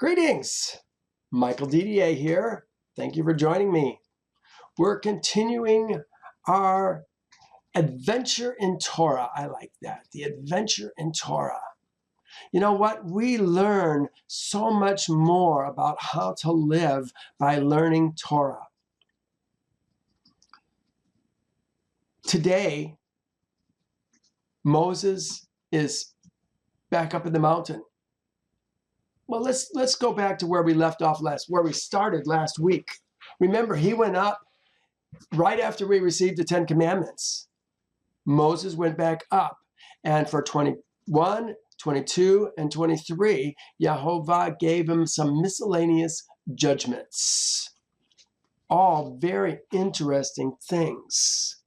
Greetings, Michael DDA here. Thank you for joining me. We're continuing our adventure in Torah. I like that, the adventure in Torah. You know what? We learn so much more about how to live by learning Torah. Today, Moses is back up in the mountain. Well, let's go back to where we left off where we started last week. Remember, he went up right after we received the 10 Commandments. Moses went back up, and for 21, 22, and 23, Yehovah gave him some miscellaneous judgments. All very interesting things.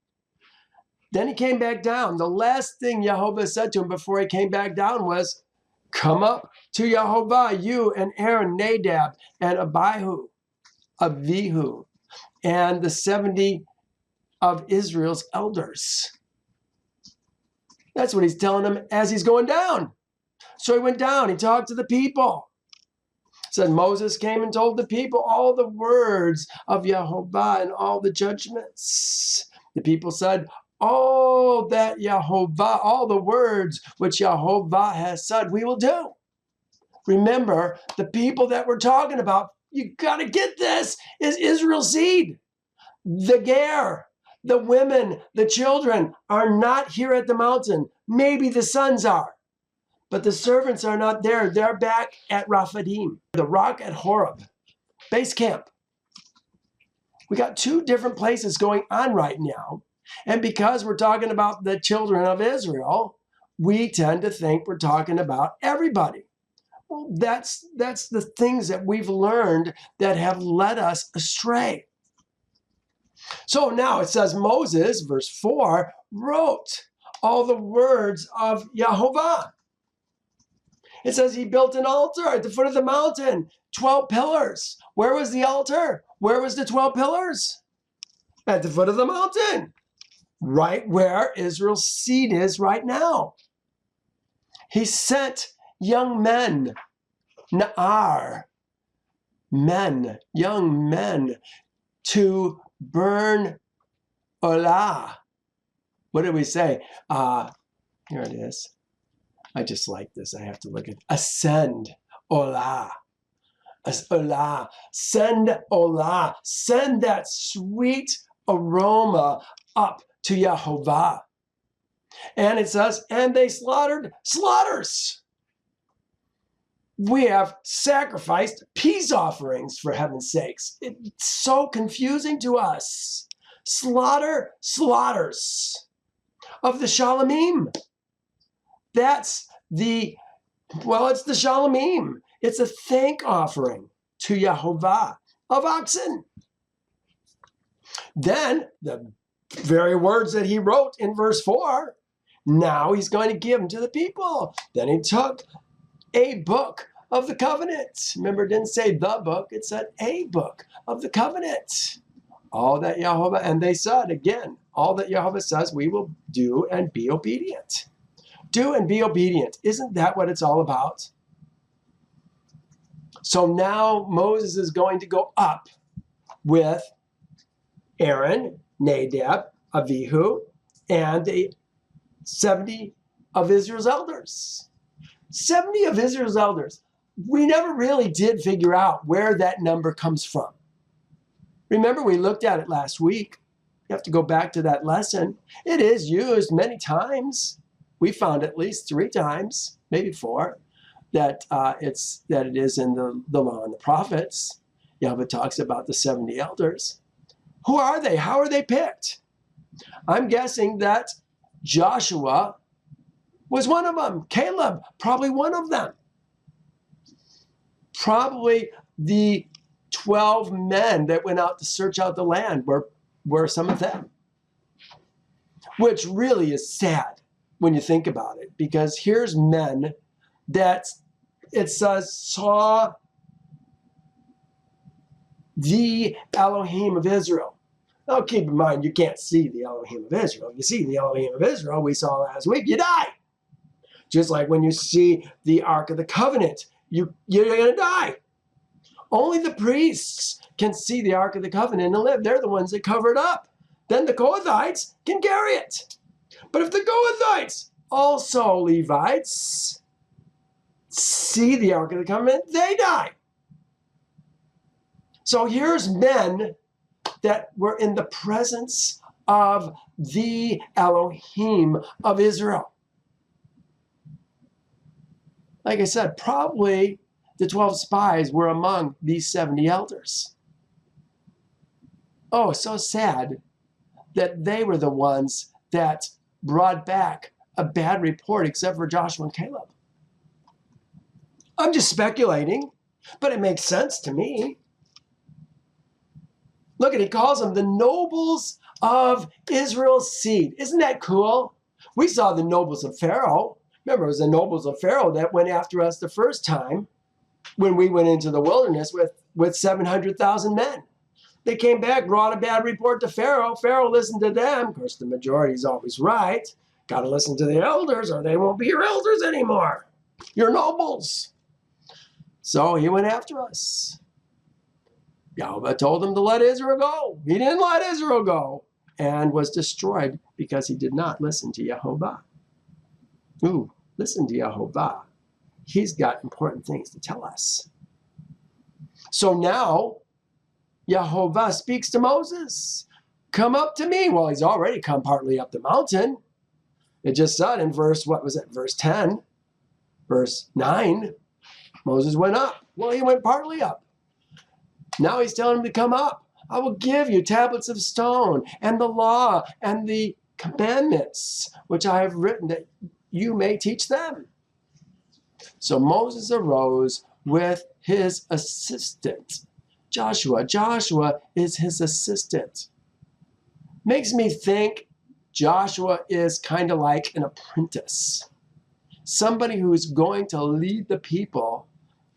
Then he came back down. The last thing Yehovah said to him before he came back down was, "Come up to Yehovah, you and Aaron, Nadab, and Abihu, and the 70 of Israel's elders." That's what he's telling them as he's going down. So he went down, he talked to the people. It said Moses came and told the people all the words of Yehovah and all the judgments. The people said, "All that Yehovah, all the words which Yehovah has said, we will do." Remember, the people that we're talking about, you got to get this, is Israel's seed. The Ger, the women, the children are not here at the mountain. Maybe the sons are, but the servants are not there. They're back at Raphadim, the rock at Horeb, base camp. We got two different places going on right now. And because we're talking about the children of Israel, we tend to think we're talking about everybody. Well, that's the things that we've learned that have led us astray. So now it says Moses, verse 4, wrote all the words of Yehovah. It says he built an altar at the foot of the mountain, 12 pillars. Where was the altar? Where was the 12 pillars? At the foot of the mountain, right where Israel's seed is right now. He sent young men, Na'ar, men, young men, to burn Olah. What did we say? Here it is. I just like this. I have to look at ascend Olah. Olah. Send Olah. Send that sweet aroma up to Yehovah. And it says, and they slaughters. We have sacrificed peace offerings, for heaven's sakes. It's so confusing to us. Slaughters of the Shalomim. That's it's the Shalomim. It's a thank offering to Yehovah of oxen. Then the very words that he wrote in verse 4, now he's going to give them to the people. Then he took a book of the covenant. Remember, it didn't say the book, it said a book of the covenant. All that Yehovah, and they said again, all that Yehovah says we will do and be obedient. Do and be obedient. Isn't that what it's all about? So now Moses is going to go up with Aaron, Nadab, Abihu, and the 70 of Israel's elders. 70 of Israel's elders. We never really did figure out where that number comes from. Remember, we looked at it last week. You have to go back to that lesson. It is used many times. We found at least 3 times, maybe 4, that it is in the law and the prophets. Yahweh talks about the 70 elders. Who are they? How are they picked? I'm guessing that Joshua was one of them. Caleb, probably one of them. Probably the 12 men that went out to search out the land were some of them. Which really is sad when you think about it, because here's men that it says saw the Elohim of Israel. Now keep in mind, you can't see the Elohim of Israel. If you see the Elohim of Israel, we saw last week, you die. Just like when you see the Ark of the Covenant, you're going to die. Only the priests can see the Ark of the Covenant and live. They're the ones that cover it up. Then the Kohathites can carry it. But if the Kohathites, also Levites, see the Ark of the Covenant, they die. So here's men that were in the presence of the Elohim of Israel. Like I said, probably the 12 spies were among these 70 elders. Oh, so sad that they were the ones that brought back a bad report, except for Joshua and Caleb. I'm just speculating, but it makes sense to me. Look, he calls them the nobles of Israel's seed. Isn't that cool? We saw the nobles of Pharaoh. Remember, it was the nobles of Pharaoh that went after us the first time when we went into the wilderness with 700,000 men. They came back, brought a bad report to Pharaoh. Pharaoh listened to them. Of course, the majority is always right. Got to listen to the elders or they won't be your elders anymore. You're nobles. So he went after us. Yahweh told him to let Israel go. He didn't let Israel go and was destroyed because he did not listen to Yehovah. Ooh, listen to Yehovah. He's got important things to tell us. So now, Yehovah speaks to Moses. Come up to me. Well, he's already come partly up the mountain. It just said in verse 10, verse 9, Moses went up. Well, he went partly up. Now he's telling him to come up. I will give you tablets of stone and the law and the commandments, which I have written that you may teach them. So Moses arose with his assistant, Joshua. Joshua is his assistant. Makes me think Joshua is kind of like an apprentice, somebody who is going to lead the people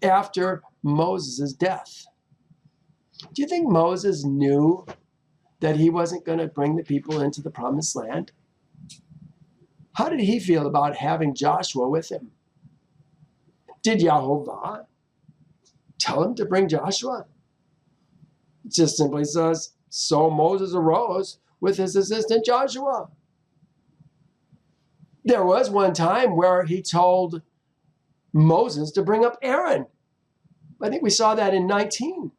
after Moses' death. Do you think Moses knew that he wasn't going to bring the people into the promised land? How did he feel about having Joshua with him? Did Yehovah tell him to bring Joshua? It just simply says, so Moses arose with his assistant Joshua. There was one time where he told Moses to bring up Aaron. I think we saw that in 19.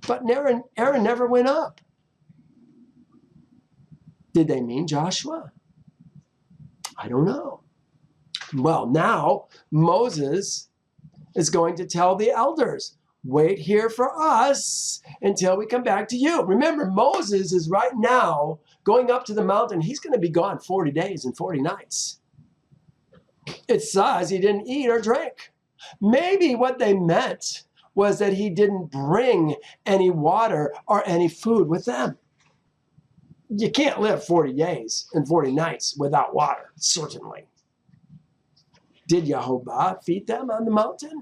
But Aaron never went up. Did they mean Joshua? I don't know. Well, now Moses is going to tell the elders, wait here for us until we come back to you. Remember, Moses is right now going up to the mountain. He's going to be gone 40 days and 40 nights. It says he didn't eat or drink. Maybe what they meant was that he didn't bring any water or any food with them. You can't live 40 days and 40 nights without water, certainly. Did Yehovah feed them on the mountain?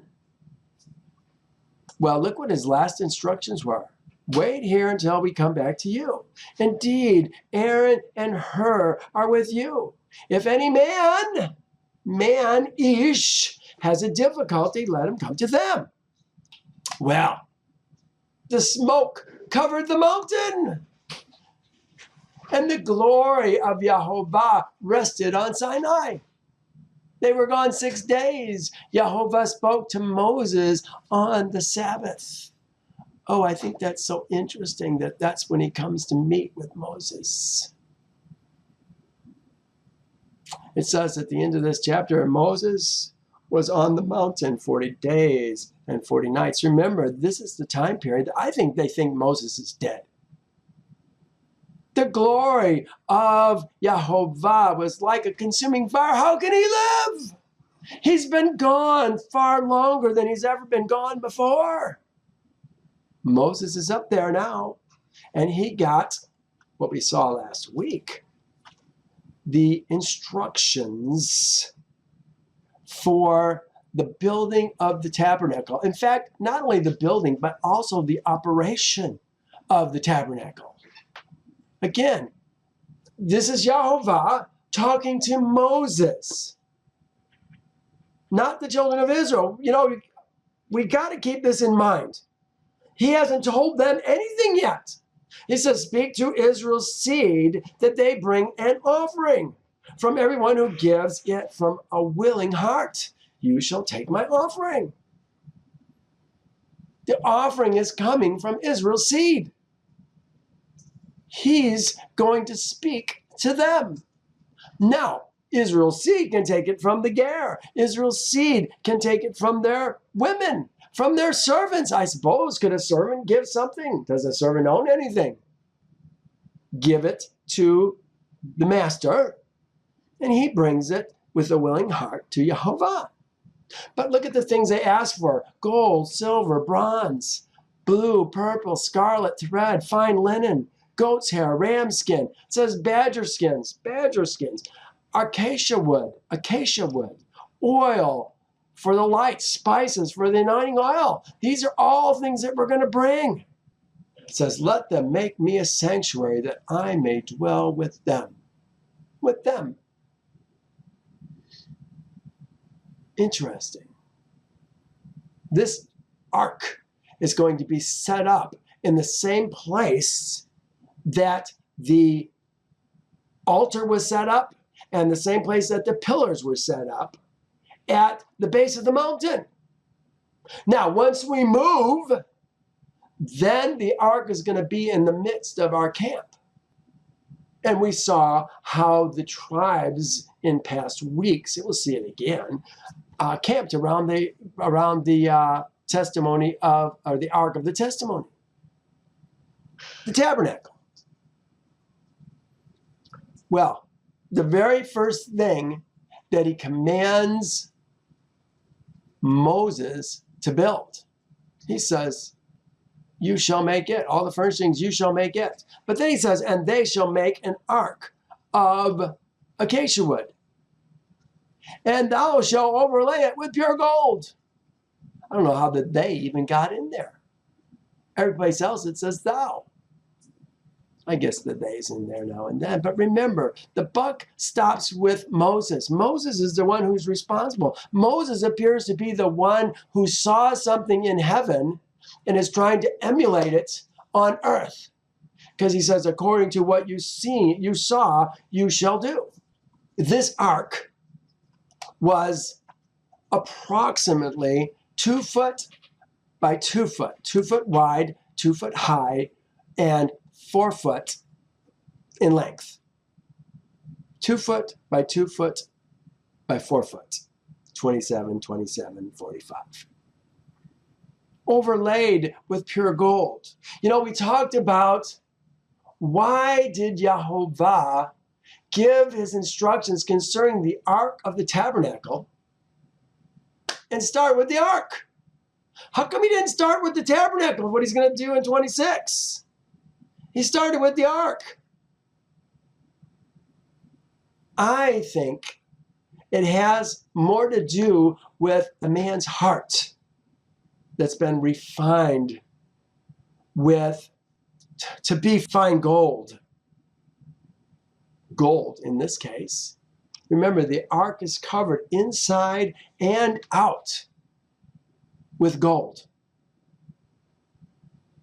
Well, look what his last instructions were. Wait here until we come back to you. Indeed, Aaron and Hur are with you. If any man, Ish, has a difficulty, let him come to them. Well, the smoke covered the mountain, and the glory of Yehovah rested on Sinai. They were gone 6 days. Yehovah spoke to Moses on the Sabbath. Oh, I think that's so interesting that that's when he comes to meet with Moses. It says at the end of this chapter, Moses was on the mountain 40 days and 40 nights. Remember, this is the time period that I think they think Moses is dead. The glory of Yehovah was like a consuming fire. How can he live? He's been gone far longer than he's ever been gone before. Moses is up there now, and he got what we saw last week, the instructions for the building of the tabernacle. In fact, not only the building, but also the operation of the tabernacle. Again, this is Yehovah talking to Moses, not the children of Israel. You know, we got to keep this in mind. He hasn't told them anything yet. He says, speak to Israel's seed that they bring an offering. From everyone who gives it from a willing heart, you shall take my offering. The offering is coming from Israel's seed. He's going to speak to them. Now, Israel's seed can take it from the ger. Israel's seed can take it from their women, from their servants. I suppose, could a servant give something? Does a servant own anything? Give it to the master, and he brings it with a willing heart to Yehovah. But look at the things they ask for: gold, silver, bronze, blue, purple, scarlet thread, fine linen, goat's hair, ram skin. It says badger skins, acacia wood, oil for the light, spices for the anointing oil. These are all things that we're going to bring. It says, let them make me a sanctuary that I may dwell with them. With them. Interesting. This ark is going to be set up in the same place that the altar was set up and the same place that the pillars were set up, at the base of the mountain. Now, once we move, then the ark is going to be in the midst of our camp. And we saw how the tribes in past weeks, and we'll see it again, camped around the testimony of, or the ark of the testimony, the tabernacle. Well, the very first thing that he commands Moses to build, he says, you shall make it. All the furnishings, you shall make it. But then he says, and they shall make an ark of acacia wood. And thou shalt overlay it with pure gold. I don't know how the they even got in there. Every place else it says thou. I guess the they's in there now and then. But remember, the buck stops with Moses. Moses is the one who's responsible. Moses appears to be the one who saw something in heaven and is trying to emulate it on earth. Because he says, according to what you saw, you shall do. This ark was approximately 2 foot by 2 foot, 2 foot wide, 2 foot high, and 4 foot in length. 2 foot by 2 foot by 4 foot, 27, 45. Overlaid with pure gold. You know, we talked about why did Yehovah give his instructions concerning the ark of the tabernacle and start with the ark? How come he didn't start with the tabernacle, what he's going to do in 26? He started with the ark. I think it has more to do with a man's heart that's been refined to be fine gold. Gold in this case. Remember, the ark is covered inside and out with gold.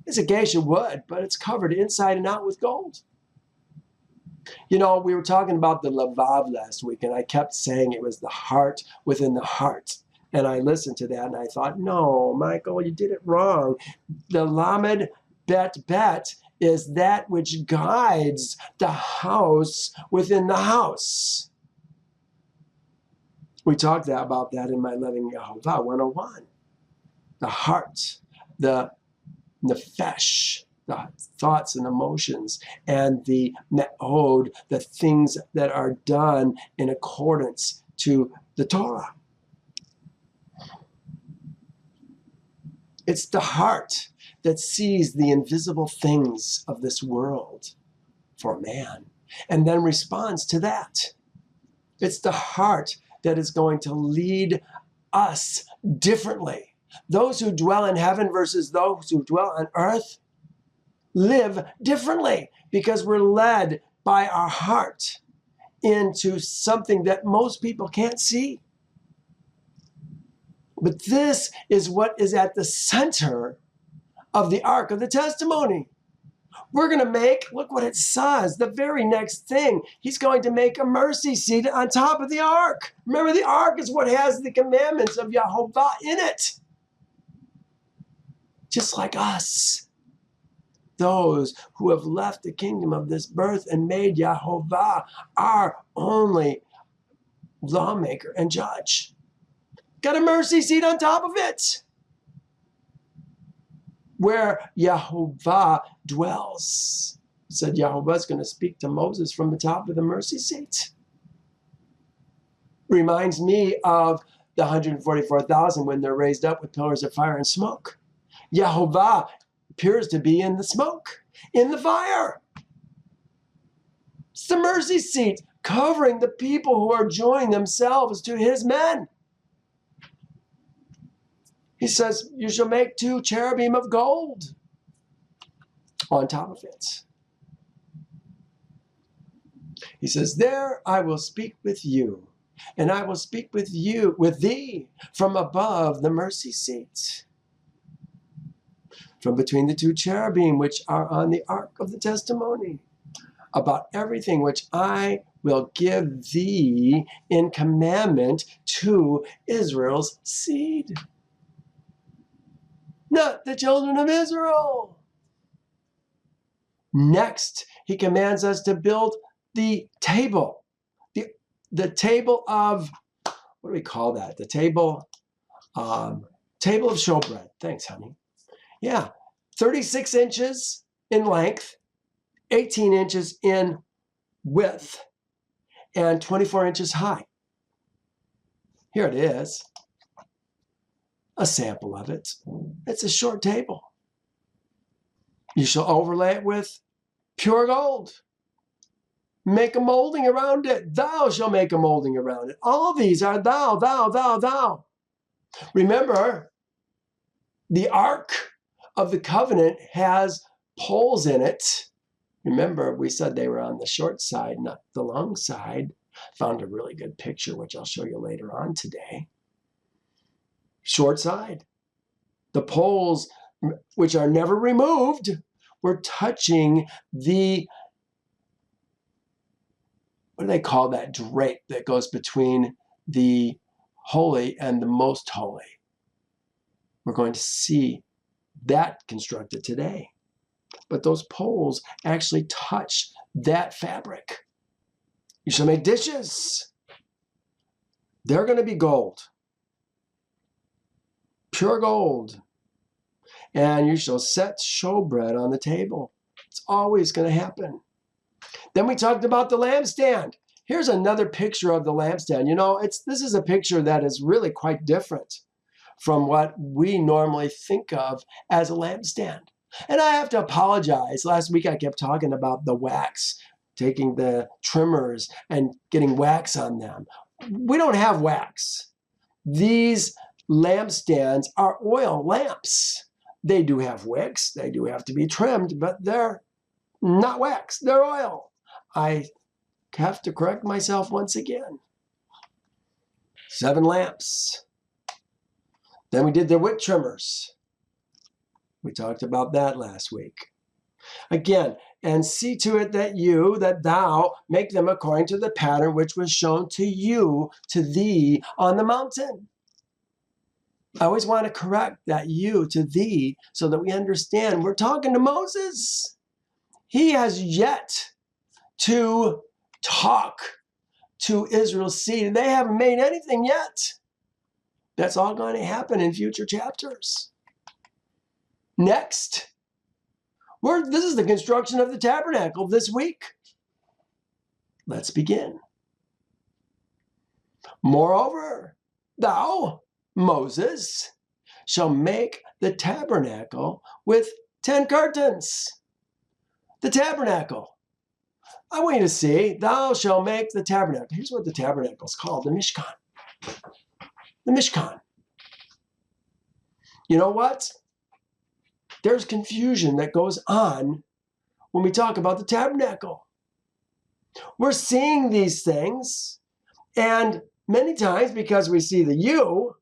It's acacia wood, but it's covered inside and out with gold. You know, we were talking about the lavav last week, and I kept saying it was the heart within the heart. And I listened to that, and I thought, no, Michael, you did it wrong. The lamed bet is that which guides the house within the house. We talked about that in my Loving Yehovah 101. The heart, the nefesh, the thoughts and emotions, and the me'od, the things that are done in accordance to the Torah. It's the heart that sees the invisible things of this world for man and then responds to that. It's the heart that is going to lead us differently. Those who dwell in heaven versus those who dwell on earth live differently because we're led by our heart into something that most people can't see. But this is what is at the center of the Ark of the Testimony. We're going to make, look what it says, the very next thing. He's going to make a mercy seat on top of the Ark. Remember, the Ark is what has the commandments of Yahovah in it. Just like us. Those who have left the kingdom of this birth and made Yahovah our only lawmaker and judge. Got a mercy seat on top of it, where Yahovah dwells. It said Yahovah's going to speak to Moses from the top of the mercy seat. Reminds me of the 144,000 when they're raised up with pillars of fire and smoke. Yahovah appears to be in the smoke, in the fire. It's the mercy seat covering the people who are joining themselves to his men. He says, you shall make 2 cherubim of gold on top of it. He says, there I will speak with you, and I will speak with thee from above the mercy seat, from between the 2 cherubim which are on the Ark of the Testimony, about everything which I will give thee in commandment to Israel's seed. Not the children of Israel. Next, he commands us to build the table. The table of, what do we call that? The table of showbread. Thanks, honey. Yeah, 36 inches in length, 18 inches in width, and 24 inches high. Here it is. A sample of it. It's a short table. You shall overlay it with pure gold. Make a molding around it. Thou shalt make a molding around it. All these are thou, thou, thou, thou. Remember, the Ark of the Covenant has poles in it. Remember, we said they were on the short side, not the long side. Found a really good picture, which I'll show you later on today. Short side. The poles, which are never removed, were touching the, what do they call that drape that goes between the holy and the most holy? We're going to see that constructed today. But those poles actually touch that fabric. You shall make dishes. They're going to be gold. Pure gold. And you shall set showbread on the table. It's always going to happen. Then we talked about the lampstand. Here's another picture of the lampstand. You know, this is a picture that is really quite different from what we normally think of as a lampstand. And I have to apologize. Last week I kept talking about the wax, taking the trimmers and getting wax on them. We don't have wax. These lampstands are oil lamps. They do have wicks. They do have to be trimmed, but they're not wax. They're oil. I have to correct myself once again. 7 lamps. Then we did the wick trimmers. We talked about that last week. Again, and see to it that thou make them according to the pattern which was shown to thee on the mountain. I always want to correct that you to thee so that we understand we're talking to Moses. He has yet to talk to Israel's seed. They haven't made anything yet. That's all going to happen in future chapters. Next, this is the construction of the tabernacle this week. Let's begin. Moreover, thou, Moses, shall make the tabernacle with 10 curtains. The tabernacle. I want you to see, thou shalt make the tabernacle. Here's what the tabernacle is called, the Mishkan. The Mishkan. You know what? There's confusion that goes on when we talk about the tabernacle. We're seeing these things, and many times because we see the U,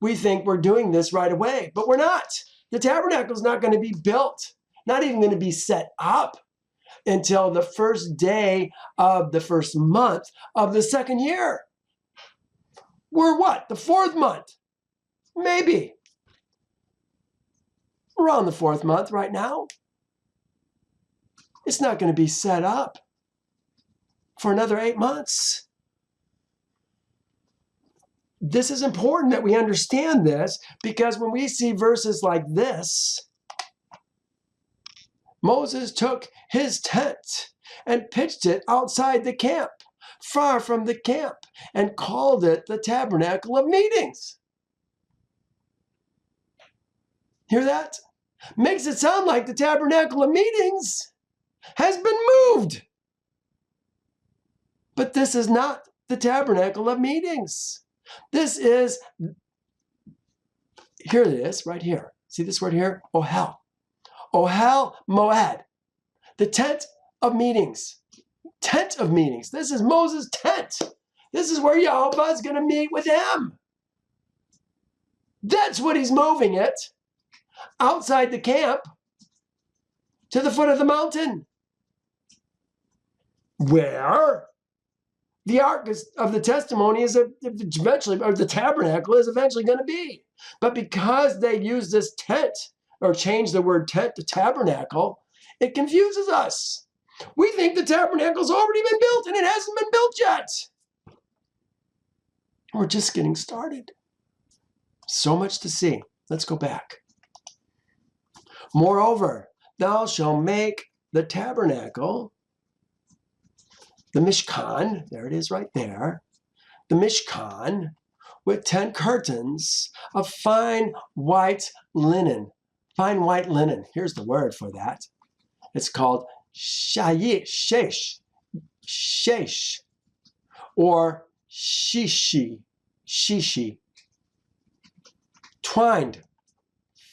we think we're doing this right away, but we're not. The tabernacle is not going to be built, not even going to be set up until the first day of the first month of the second year. We're what? The fourth month? Maybe. We're on the fourth month right now. It's not going to be set up for another 8 months. This is important that we understand this, because when we see verses like this, Moses took his tent and pitched it outside the camp, far from the camp, and called it the Tabernacle of Meetings. Hear that? Makes it sound like the Tabernacle of Meetings has been moved. But this is not the Tabernacle of Meetings. This is, here it is, right here. See this word here? Ohel. Ohel Moed. The tent of meetings. Tent of meetings. This is Moses' tent. This is where Yahweh is going to meet with him. That's what he's moving it. Outside the camp to the foot of the mountain, where the ark of the testimony is eventually, or the tabernacle is eventually going to be. But because they use this tent, or change the word tent to tabernacle, it confuses us. We think the tabernacle's already been built, and it hasn't been built yet. We're just getting started. So much to see. Let's go back. Moreover, thou shalt make the tabernacle, the Mishkan, there it is right there, the Mishkan, with 10 curtains of fine white linen. Fine white linen. Here's the word for that. It's called shesh, or shishi, twined.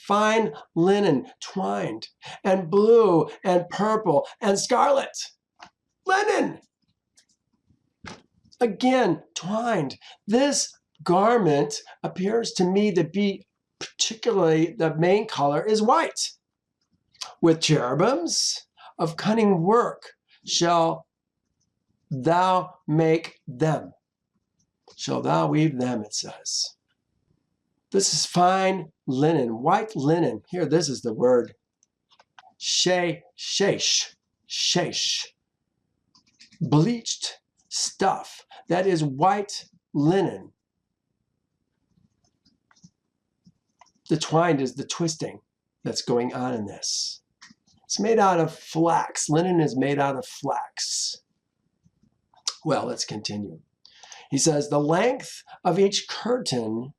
Fine linen, twined, and blue, and purple, and scarlet. Linen. Again, twined. This garment appears to me to be particularly, the main color is white. With cherubims of cunning work shall thou make them. Shall thou weave them, it says. This is fine linen, white linen. Here, this is the word shesh. Bleached stuff. That is white linen. The twined is the twisting that's going on in this. It's made out of flax. Linen is made out of flax. Well, let's continue. He says, the length of each curtain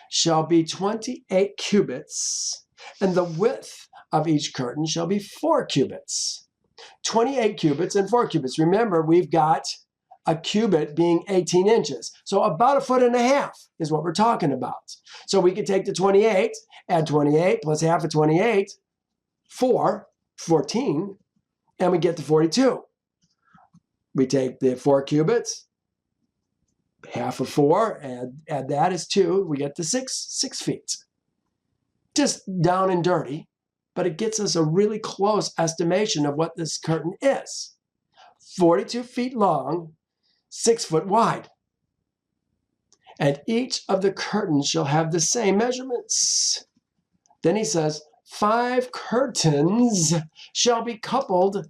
shall be 28 cubits, and the width of each curtain shall be 4 cubits. 28 cubits and 4 cubits. Remember, we've got a cubit being 18 inches. So about 1.5 feet is what we're talking about. So we could take the 28, add 28 plus half of 28, 14, and we get to 42. We take the 4 cubits, half of 4, add that is 2, we get to 6 feet. Just down and dirty, but it gets us a really close estimation of what this curtain is. 42 feet long, 6 foot wide. And each of the curtains shall have the same measurements. Then he says, 5 curtains shall be coupled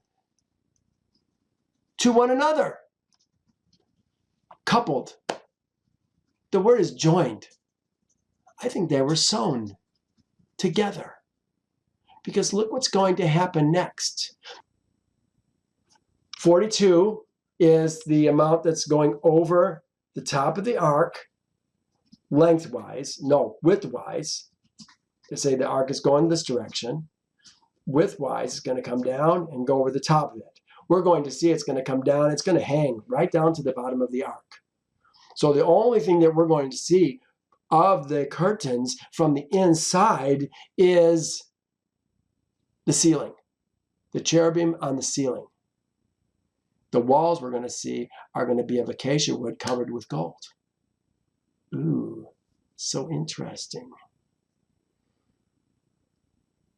to one another. Coupled. The word is joined. I think they were sewn together. Because look what's going to happen next. 42 is the amount that's going over the top of the ark, widthwise. They say the ark is going this direction. Widthwise, it's going to come down and go over the top of it. We're going to see it's going to come down. It's going to hang right down to the bottom of the ark. So the only thing that we're going to see of the curtains from the inside is the ceiling, the cherubim on the ceiling. The walls we're going to see are going to be of acacia wood covered with gold. Ooh, So interesting.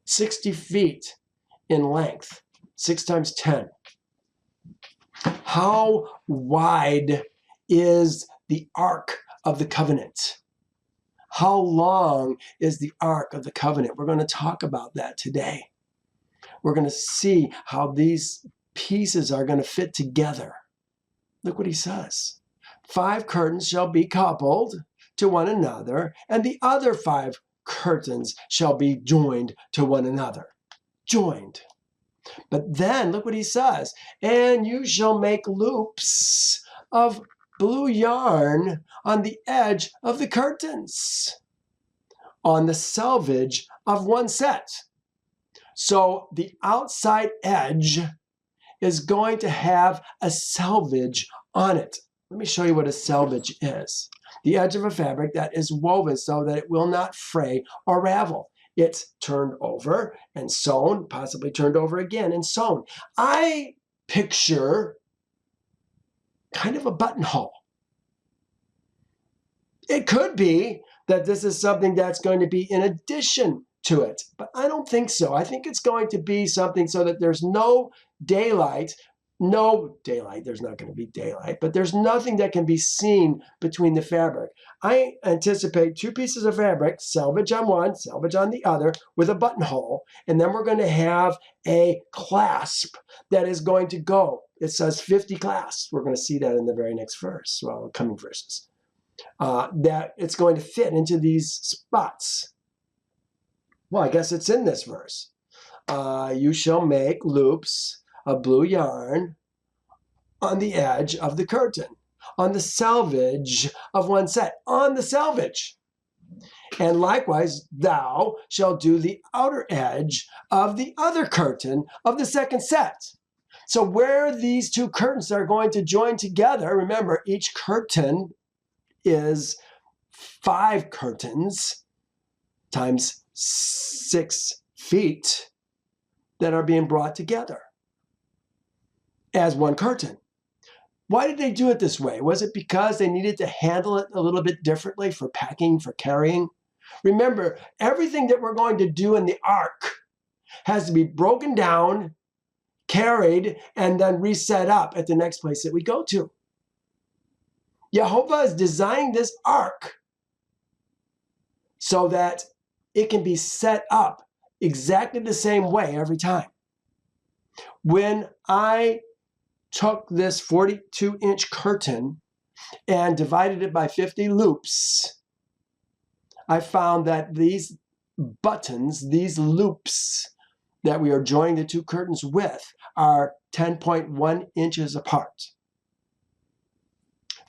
60 feet in length, 6 times 10. How wide is the Ark of the Covenant? How long is the Ark of the Covenant? We're going to talk about that today. We're going to see how these pieces are going to fit together. Look what he says. 5 curtains shall be coupled to one another, and the other 5 curtains shall be joined to one another. Joined. But then, look what he says. And you shall make loops of blue yarn on the edge of the curtains, on the selvage of one set. So the outside edge is going to have a selvage on it. Let me show you what a selvage is. The edge of a fabric that is woven so that it will not fray or ravel. It's turned over and sewn, possibly turned over again and sewn. I picture kind of a buttonhole. It could be that this is something that's going to be in addition to it, but I don't think so. I think it's going to be something so that there's no daylight. No daylight, there's not going to be daylight, but there's nothing that can be seen between the fabric. I anticipate 2 pieces of fabric, selvage on one, selvage on the other, with a buttonhole, and then we're going to have a clasp that is going to go. It says 50 clasps. We're going to see that in the very next verse, well, coming verses. That it's going to fit into these spots. Well, I guess it's in this verse. You shall make loops of blue yarn on the edge of the curtain, on the selvage of one set, on the selvage. And likewise, thou shalt do the outer edge of the other curtain of the second set. So where these 2 curtains are going to join together, remember, each curtain is 5 curtains times 6 feet that are being brought together as one curtain. Why did they do it this way? Was it because they needed to handle it a little bit differently for packing, for carrying? Remember, everything that we're going to do in the ark has to be broken down, carried, and then reset up at the next place that we go to. Jehovah is designing this ark so that it can be set up exactly the same way every time. When I took this 42-inch curtain and divided it by 50 loops, I found that these buttons, these loops that we are joining the 2 curtains with, are 10.1 inches apart.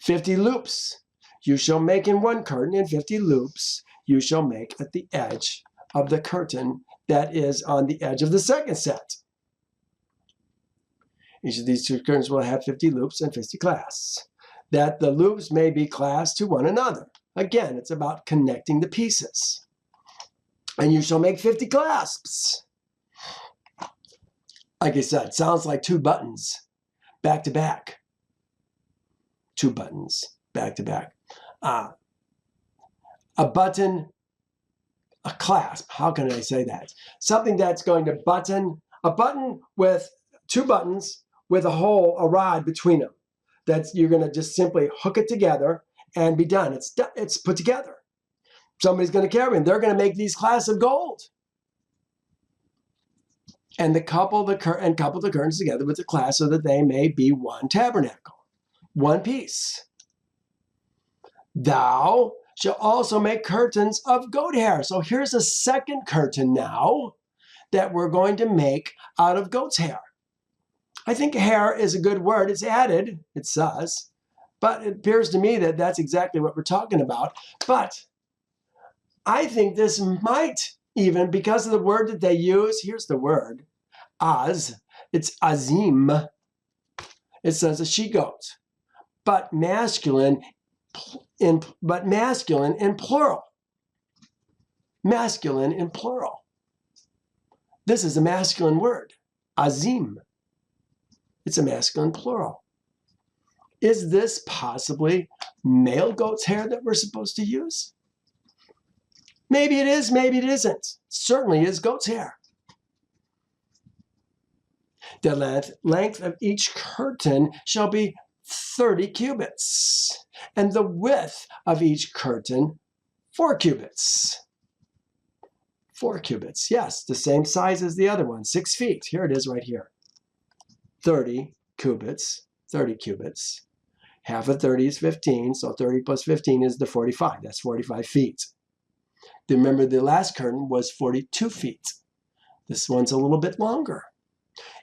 50 loops you shall make in one curtain, and 50 loops you shall make at the edge of the curtain that is on the edge of the second set. Each of these 2 curtains will have 50 loops and 50 clasps, that the loops may be clasped to one another. Again, it's about connecting the pieces. And you shall make 50 clasps. Like I said, sounds like 2 buttons back to back. 2 buttons back to back. A button, a clasp. How can I say that? Something that's going to button, a button with 2 buttons with a hole, a rod between them. That's, you're going to just simply hook it together and be done. It's put together. Somebody's going to carry them. They're going to make these clasps of gold. And couple the curtains together with the clasp so that they may be one tabernacle, one piece. Thou shalt also make curtains of goat hair. So here's a second curtain now that we're going to make out of goat's hair. I think hair is a good word. It's added, it says, but it appears to me that that's exactly what we're talking about. But I think this might even, because of the word that they use, here's the word, az, it's azim. It says a she-goat, but masculine in plural. Masculine in plural. This is a masculine word, azim. It's a masculine plural. Is this possibly male goat's hair that we're supposed to use? Maybe it is, maybe it isn't. Certainly is goat's hair. The length of each curtain shall be 30 cubits, and the width of each curtain 4 cubits. 4 cubits, yes, the same size as the other one, 6 feet. Here it is right here. 30 cubits, 30 cubits. Half of 30 is 15, so 30 plus 15 is the 45. That's 45 feet. Remember, the last curtain was 42 feet. This one's a little bit longer.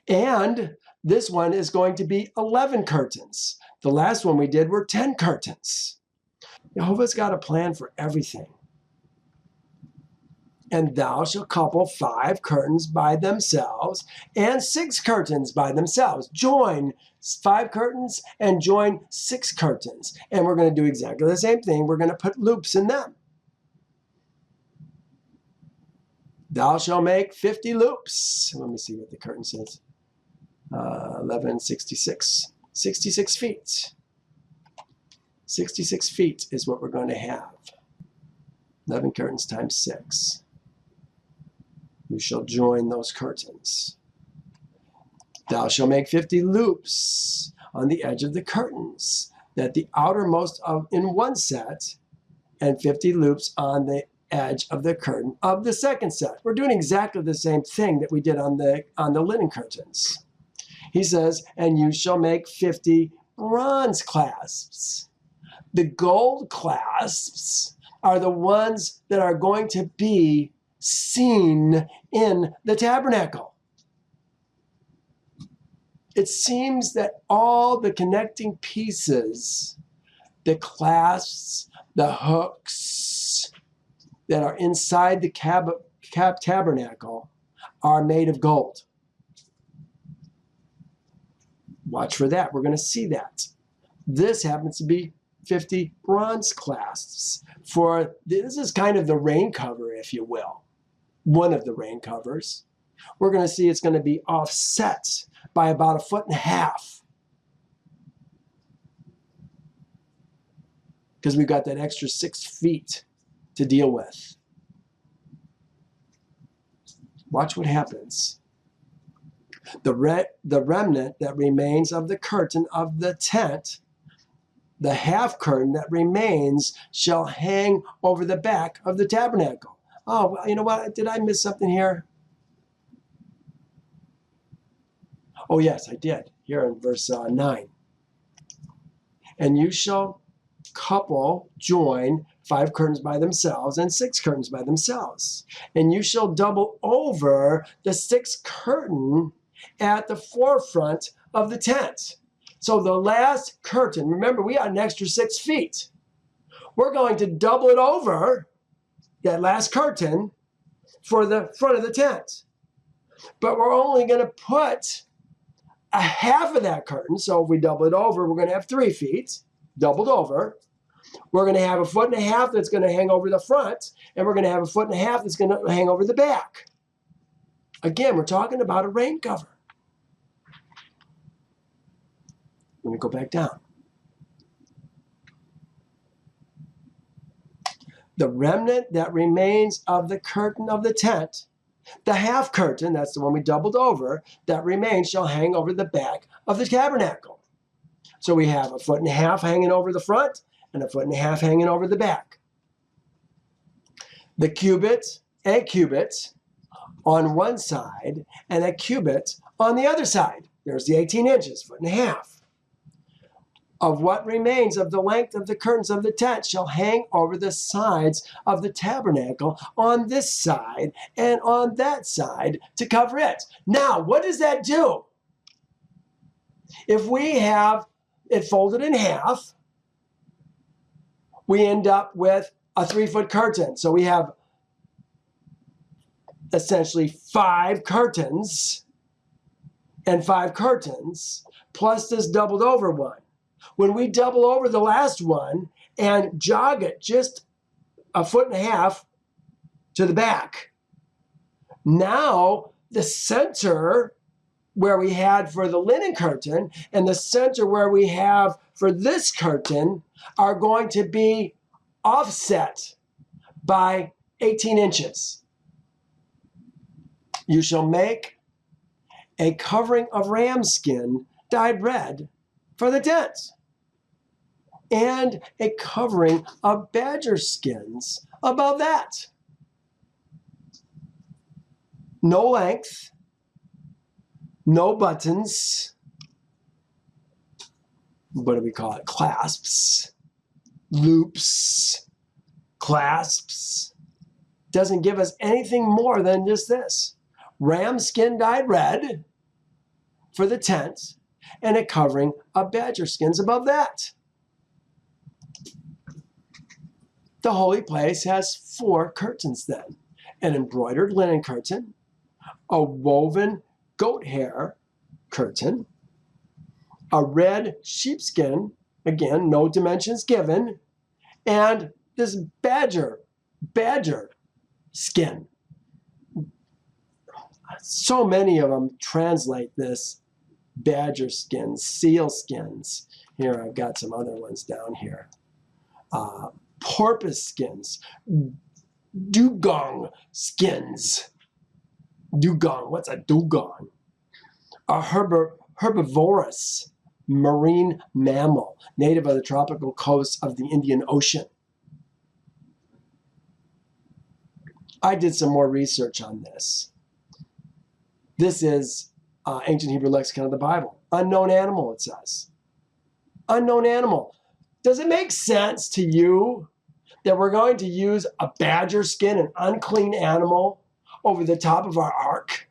And this one is going to be 11 curtains. The last one we did were 10 curtains. Jehovah's got a plan for everything. And thou shalt couple 5 curtains by themselves and 6 curtains by themselves. Join 5 curtains and join 6 curtains. And we're going to do exactly the same thing. We're going to put loops in them. Thou shalt make 50 loops. Let me see what the curtain says. 1166. 66 feet. 66 feet is what we're going to have. 11 curtains times 6. You shall join those curtains. Thou shalt make 50 loops on the edge of the curtains, that the outermost of in one set, and 50 loops on the edge of the curtain of the second set. We're doing exactly the same thing that we did on the linen curtains. He says, and you shall make 50 bronze clasps. The gold clasps are the ones that are going to be seen in the tabernacle. It seems that all the connecting pieces, the clasps, the hooks that are inside the tabernacle are made of gold. Watch for that. We're going to see that. This happens to be 50 bronze clasps. This is kind of the rain cover, if you will. One of the rain covers. We're going to see it's going to be offset by about 1.5 feet. Because we've got that extra 6 feet to deal with. Watch what happens. The remnant that remains of the curtain of the tent, the half curtain that remains, shall hang over the back of the tabernacle. Oh, you know what? Did I miss something here? Oh, yes, I did. Here in verse 9. And you shall join 5 curtains by themselves and 6 curtains by themselves. And you shall double over the 6th curtain at the forefront of the tent. So the last curtain, remember, we got an extra 6 feet. We're going to double it over, that last curtain, for the front of the tent. But we're only going to put a half of that curtain. So if we double it over, we're going to have 3 feet, doubled over. We're going to have 1.5 feet that's going to hang over the front, and we're going to have 1.5 feet that's going to hang over the back. Again, we're talking about a rain cover. Let me go back down. The remnant that remains of the curtain of the tent, the half curtain, that's the one we doubled over, that remains shall hang over the back of the tabernacle. So we have 1.5 feet hanging over the front and 1.5 feet hanging over the back. A cubit on one side and a cubit on the other side. There's the 18 inches, 1.5 feet. Of what remains of the length of the curtains of the tent shall hang over the sides of the tabernacle on this side and on that side to cover it. Now, what does that do? If we have it folded in half, we end up with a 3-foot curtain. So we have essentially 5 curtains and 5 curtains plus this doubled over one. When we double over the last one and jog it just 1.5 feet to the back, now the center where we had for the linen curtain and the center where we have for this curtain are going to be offset by 18 inches. You shall make a covering of ram skin dyed red for the tent, and a covering of badger skins above that. No length, no buttons. What do we call it? Clasps, loops, clasps. Doesn't give us anything more than just this. Ram skin dyed red for the tent, and a covering of badger skins above that. The holy place has 4 curtains then. An embroidered linen curtain, a woven goat hair curtain, a red sheepskin, again, no dimensions given, and this badger skin. So many of them translate this badger skins, seal skins. Here, I've got some other ones down here. Porpoise skins, dugong skins. Dugong, what's a dugong? A herbivorous marine mammal, native of the tropical coasts of the Indian Ocean. I did some more research on this. This is Ancient Hebrew Lexicon of the Bible. Unknown animal, it says. Unknown animal. Does it make sense to you that we're going to use a badger skin, an unclean animal, over the top of our ark?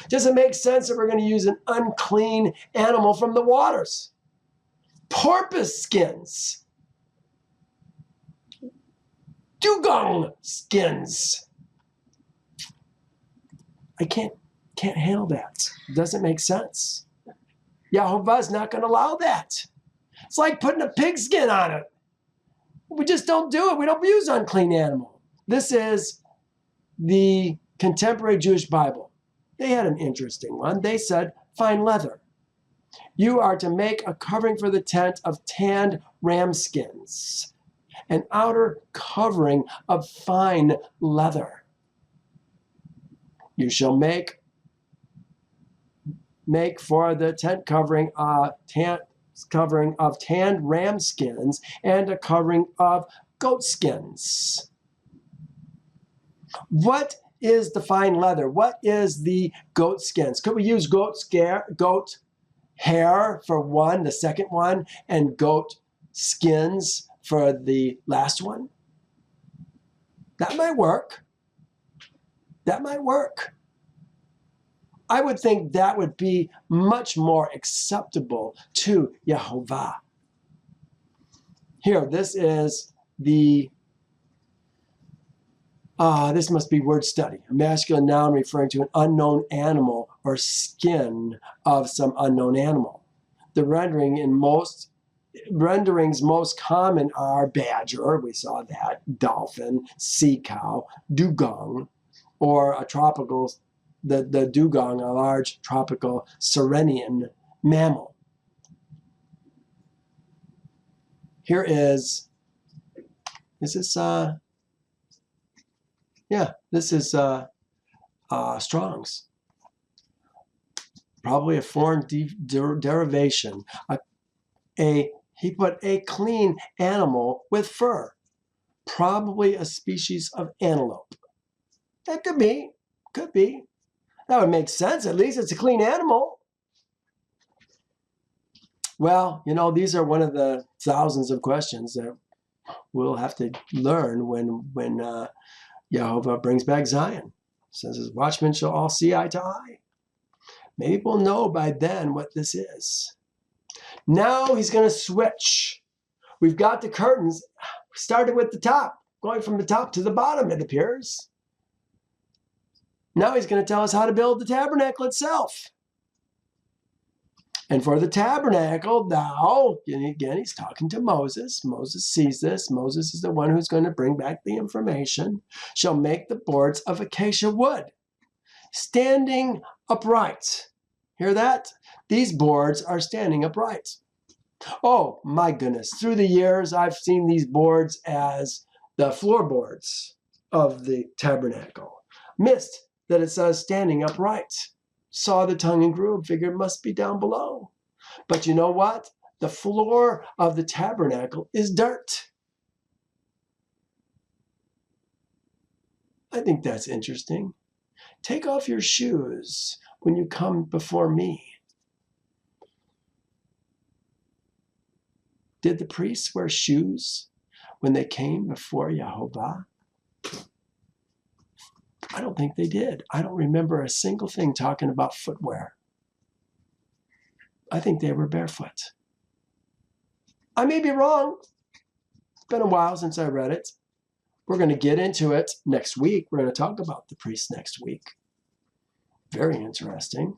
Does it make sense that we're going to use an unclean animal from the waters? Porpoise skins. Dugong skins. I can't handle that. It doesn't make sense. Yahovah's not going to allow that. It's like putting a pig skin on it. We just don't do it. We don't use unclean animal. This is the contemporary Jewish Bible. They had an interesting one. They said, fine leather. You are to make a covering for the tent of tanned ram skins, an outer covering of fine leather. You shall make for the tent covering covering of tanned ram skins and a covering of goat skins. What is the fine leather? What is the goat skins? Could we use goat hair for one, the second one, and goat skins for the last one? That might work. That might work. I would think that would be much more acceptable to Yahovah. Here, this is the, this must be word study. A masculine noun referring to an unknown animal or skin of some unknown animal. The renderings most common are badger, we saw that, dolphin, sea cow, dugong, or a tropical, the dugong, a large tropical Sirenian mammal. Here is, this is Strong's. Probably a foreign derivation. He put a clean animal with fur, probably a species of antelope. That could be. That would make sense. At least it's a clean animal. Well, you know, these are one of the thousands of questions that we'll have to learn when Yahovah brings back Zion. It says his watchmen shall all see eye to eye. Maybe we'll know by then what this is. Now he's going to switch. We've got the curtains. Started with the top, going from the top to the bottom, it appears. Now he's going to tell us how to build the tabernacle itself. And for the tabernacle, now, again, he's talking to Moses. Moses sees this. Moses is the one who's going to bring back the information. Shall make the boards of acacia wood, standing upright. Hear that? These boards are standing upright. Oh, my goodness. Through the years, I've seen these boards as the floorboards of the tabernacle. Missed that it says standing upright. Saw the tongue and groove, figured it must be down below. But you know what? The floor of the tabernacle is dirt. I think that's interesting. Take off your shoes when you come before me. Did the priests wear shoes when they came before Yehovah? I don't think they did. I don't remember a single thing talking about footwear. I think they were barefoot. I may be wrong. It's been a while since I read it. We're going to get into it next week. We're going to talk about the priests next week. Very interesting.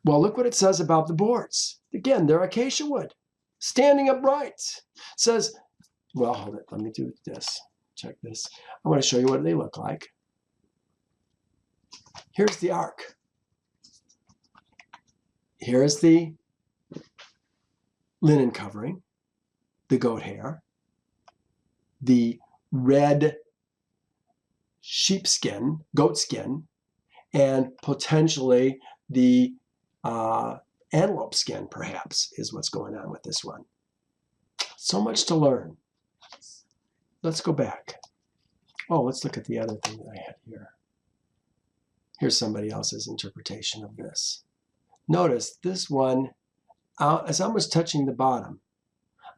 Well, look what it says about the boards. Again, they're acacia wood, standing upright. It says, well, hold it. Let me do this. Check this. I want to show you what they look like. Here's the ark. Here's the linen covering, the goat hair, the red sheepskin, goat skin, and potentially the antelope skin, perhaps, is what's going on with this one. So much to learn. Let's go back. Oh, let's look at the other thing that I had here. Here's somebody else's interpretation of this. Notice this one is almost touching the bottom.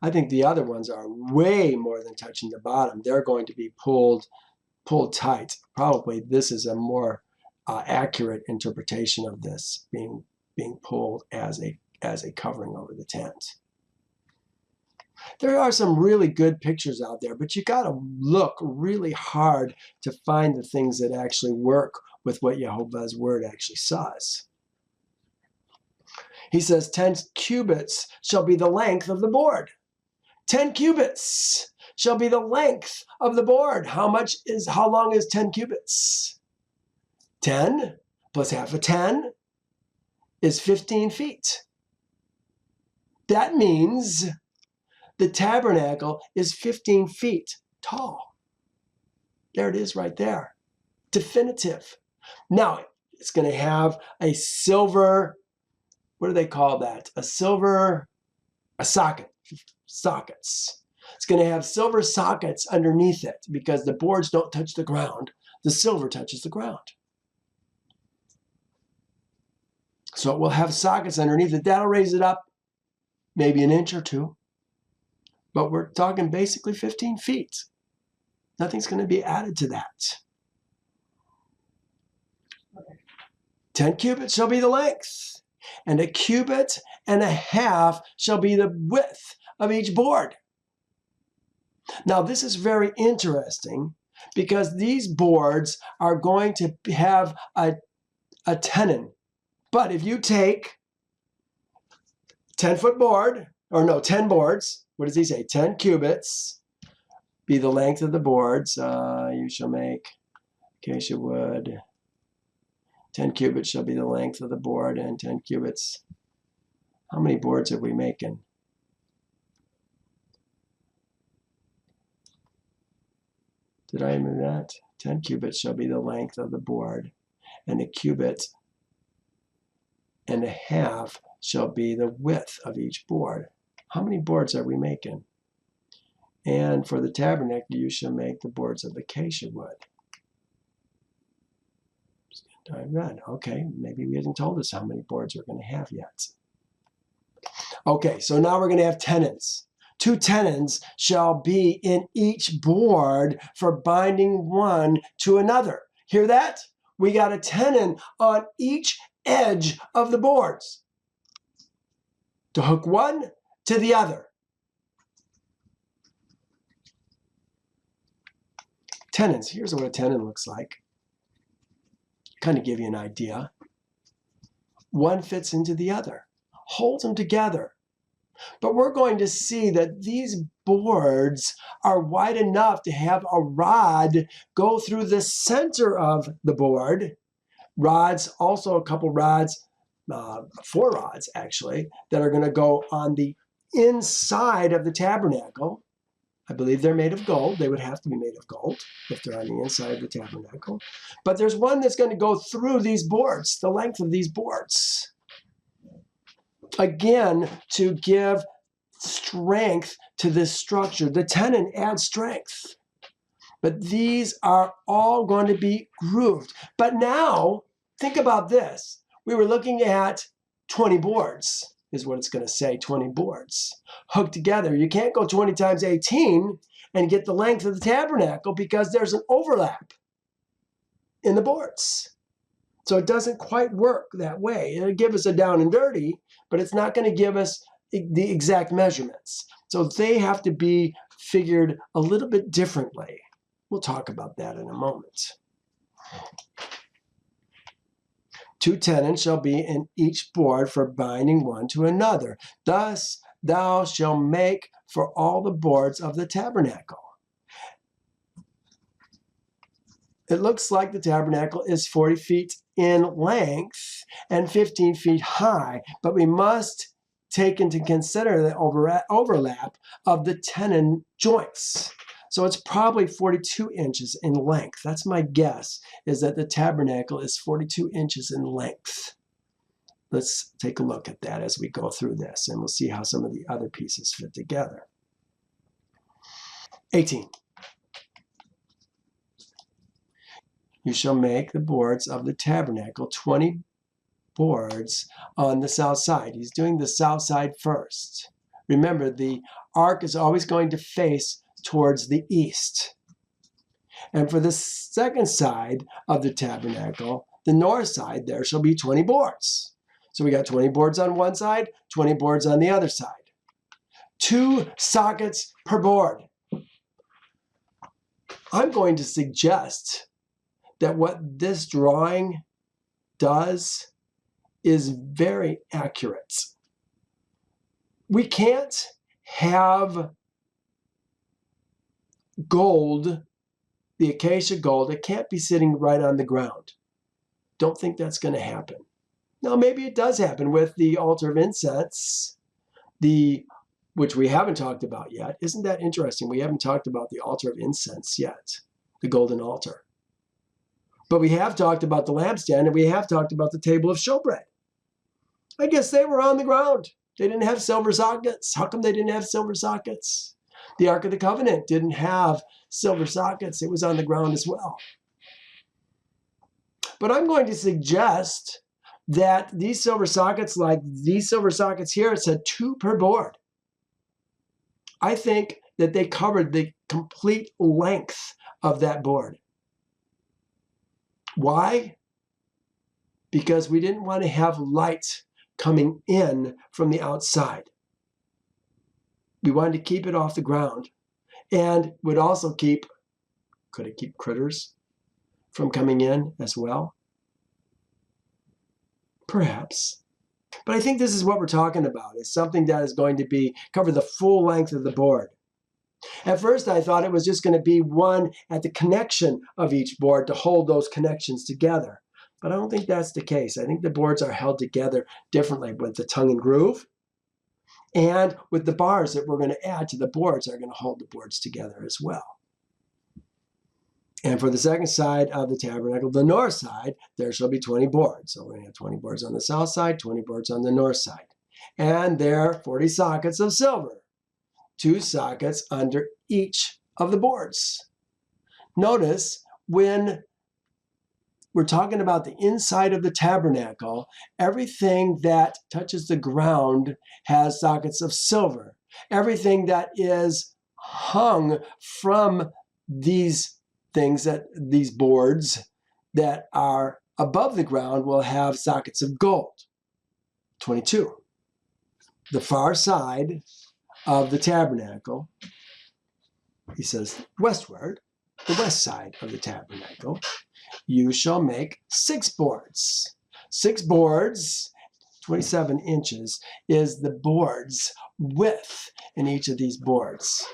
I think the other ones are way more than touching the bottom. They're going to be pulled tight. Probably this is a more accurate interpretation of this being pulled as a covering over the tent. There are some really good pictures out there, but you got to look really hard to find the things that actually work with what Yehovah's word actually says. He says 10 cubits shall be the length of the board. 10 cubits shall be the length of the board. How long is 10 cubits? 10 plus half of 10 is 15 feet. That means the tabernacle is 15 feet tall. There it is right there. Definitive. Now, it's going to have a silver, what do they call that? A socket. Sockets. It's going to have silver sockets underneath it because the boards don't touch the ground. The silver touches the ground. So it will have sockets underneath it. That'll raise it up maybe an inch or two. But we're talking basically 15 feet. Nothing's going to be added to that. 10 cubits shall be the length, and a cubit and a half shall be the width of each board. Now, this is very interesting because these boards are going to have a tenon. But if you take 10-foot board, or no, 10 boards, what does he say? 10 cubits be the length of the boards. You shall make acacia wood. 10 cubits shall be the length of the board, and 10 cubits. How many boards are we making? Did I remember that? 10 cubits shall be the length of the board, and a cubit and a half shall be the width of each board. How many boards are we making? And for the tabernacle, you shall make the boards of acacia wood. I read. Okay, maybe he hasn't told us how many boards we're going to have yet. Okay, so now we're going to have tenons. 2 tenons shall be in each board for binding one to another. Hear that? We got a tenon on each edge of the boards to hook one to the other. Tenons. Here's what a tenon looks like. Kind of give you an idea. One fits into the other, holds them together. But we're going to see that these boards are wide enough to have a rod go through the center of the board. Rods, also a couple rods, 4 rods actually, that are going to go on the inside of the tabernacle. I believe they're made of gold. They would have to be made of gold if they're on the inside of the tabernacle. But there's one that's going to go through these boards, the length of these boards. Again, to give strength to this structure. The tenon adds strength. But these are all going to be grooved. But now, think about this. We were looking at 20 boards, is what it's going to say, 20 boards hooked together. You can't go 20 times 18 and get the length of the tabernacle because there's an overlap in the boards. So it doesn't quite work that way. It'll give us a down and dirty, but it's not going to give us the exact measurements. So they have to be figured a little bit differently. We'll talk about that in a moment. 2 tenons shall be in each board for binding one to another. Thus thou shalt make for all the boards of the tabernacle. It looks like the tabernacle is 40 feet in length and 15 feet high, but we must take into consider the overlap of the tenon joints. So it's probably 42 inches in length. That's my guess, is that the tabernacle is 42 inches in length. Let's take a look at that as we go through this, and we'll see how some of the other pieces fit together. 18. You shall make the boards of the tabernacle 20 boards on the south side. He's doing the south side first. Remember, the ark is always going to face towards the east. And for the second side of the tabernacle, the north side, there shall be 20 boards. So we got 20 boards on one side, 20 boards on the other side. 2 sockets per board. I'm going to suggest that what this drawing does is very accurate. We can't have gold, the acacia gold, it can't be sitting right on the ground. Don't think that's going to happen. Now, maybe it does happen with the altar of incense, which we haven't talked about yet. Isn't that interesting? We haven't talked about the altar of incense yet, the golden altar. But we have talked about the lampstand, and we have talked about the table of showbread. I guess they were on the ground. They didn't have silver sockets. How come they didn't have silver sockets? The Ark of the Covenant didn't have silver sockets. It was on the ground as well. But I'm going to suggest that these silver sockets, like these silver sockets here, it said 2 per board. I think that they covered the complete length of that board. Why? Because we didn't want to have light coming in from the outside. We wanted to keep it off the ground, and would also could it keep critters from coming in as well? Perhaps. But I think this is what we're talking about. It's something that is going to cover the full length of the board. At first, I thought it was just going to be one at the connection of each board to hold those connections together. But I don't think that's the case. I think the boards are held together differently with the tongue and groove, and with the bars that we're going to add to the boards are going to hold the boards together as well. And for the second side of the tabernacle, the north side, there shall be 20 boards. So we're going to have 20 boards on the south side, 20 boards on the north side. And there are 40 sockets of silver, 2 sockets under each of the boards. Notice when we're talking about the inside of the tabernacle, everything that touches the ground has sockets of silver. Everything that is hung from these these boards that are above the ground will have sockets of gold. 22. The far side of the tabernacle, he says westward, the west side of the tabernacle, you shall make 6 boards. 6 boards, 27 inches, is the board's width in each of these boards.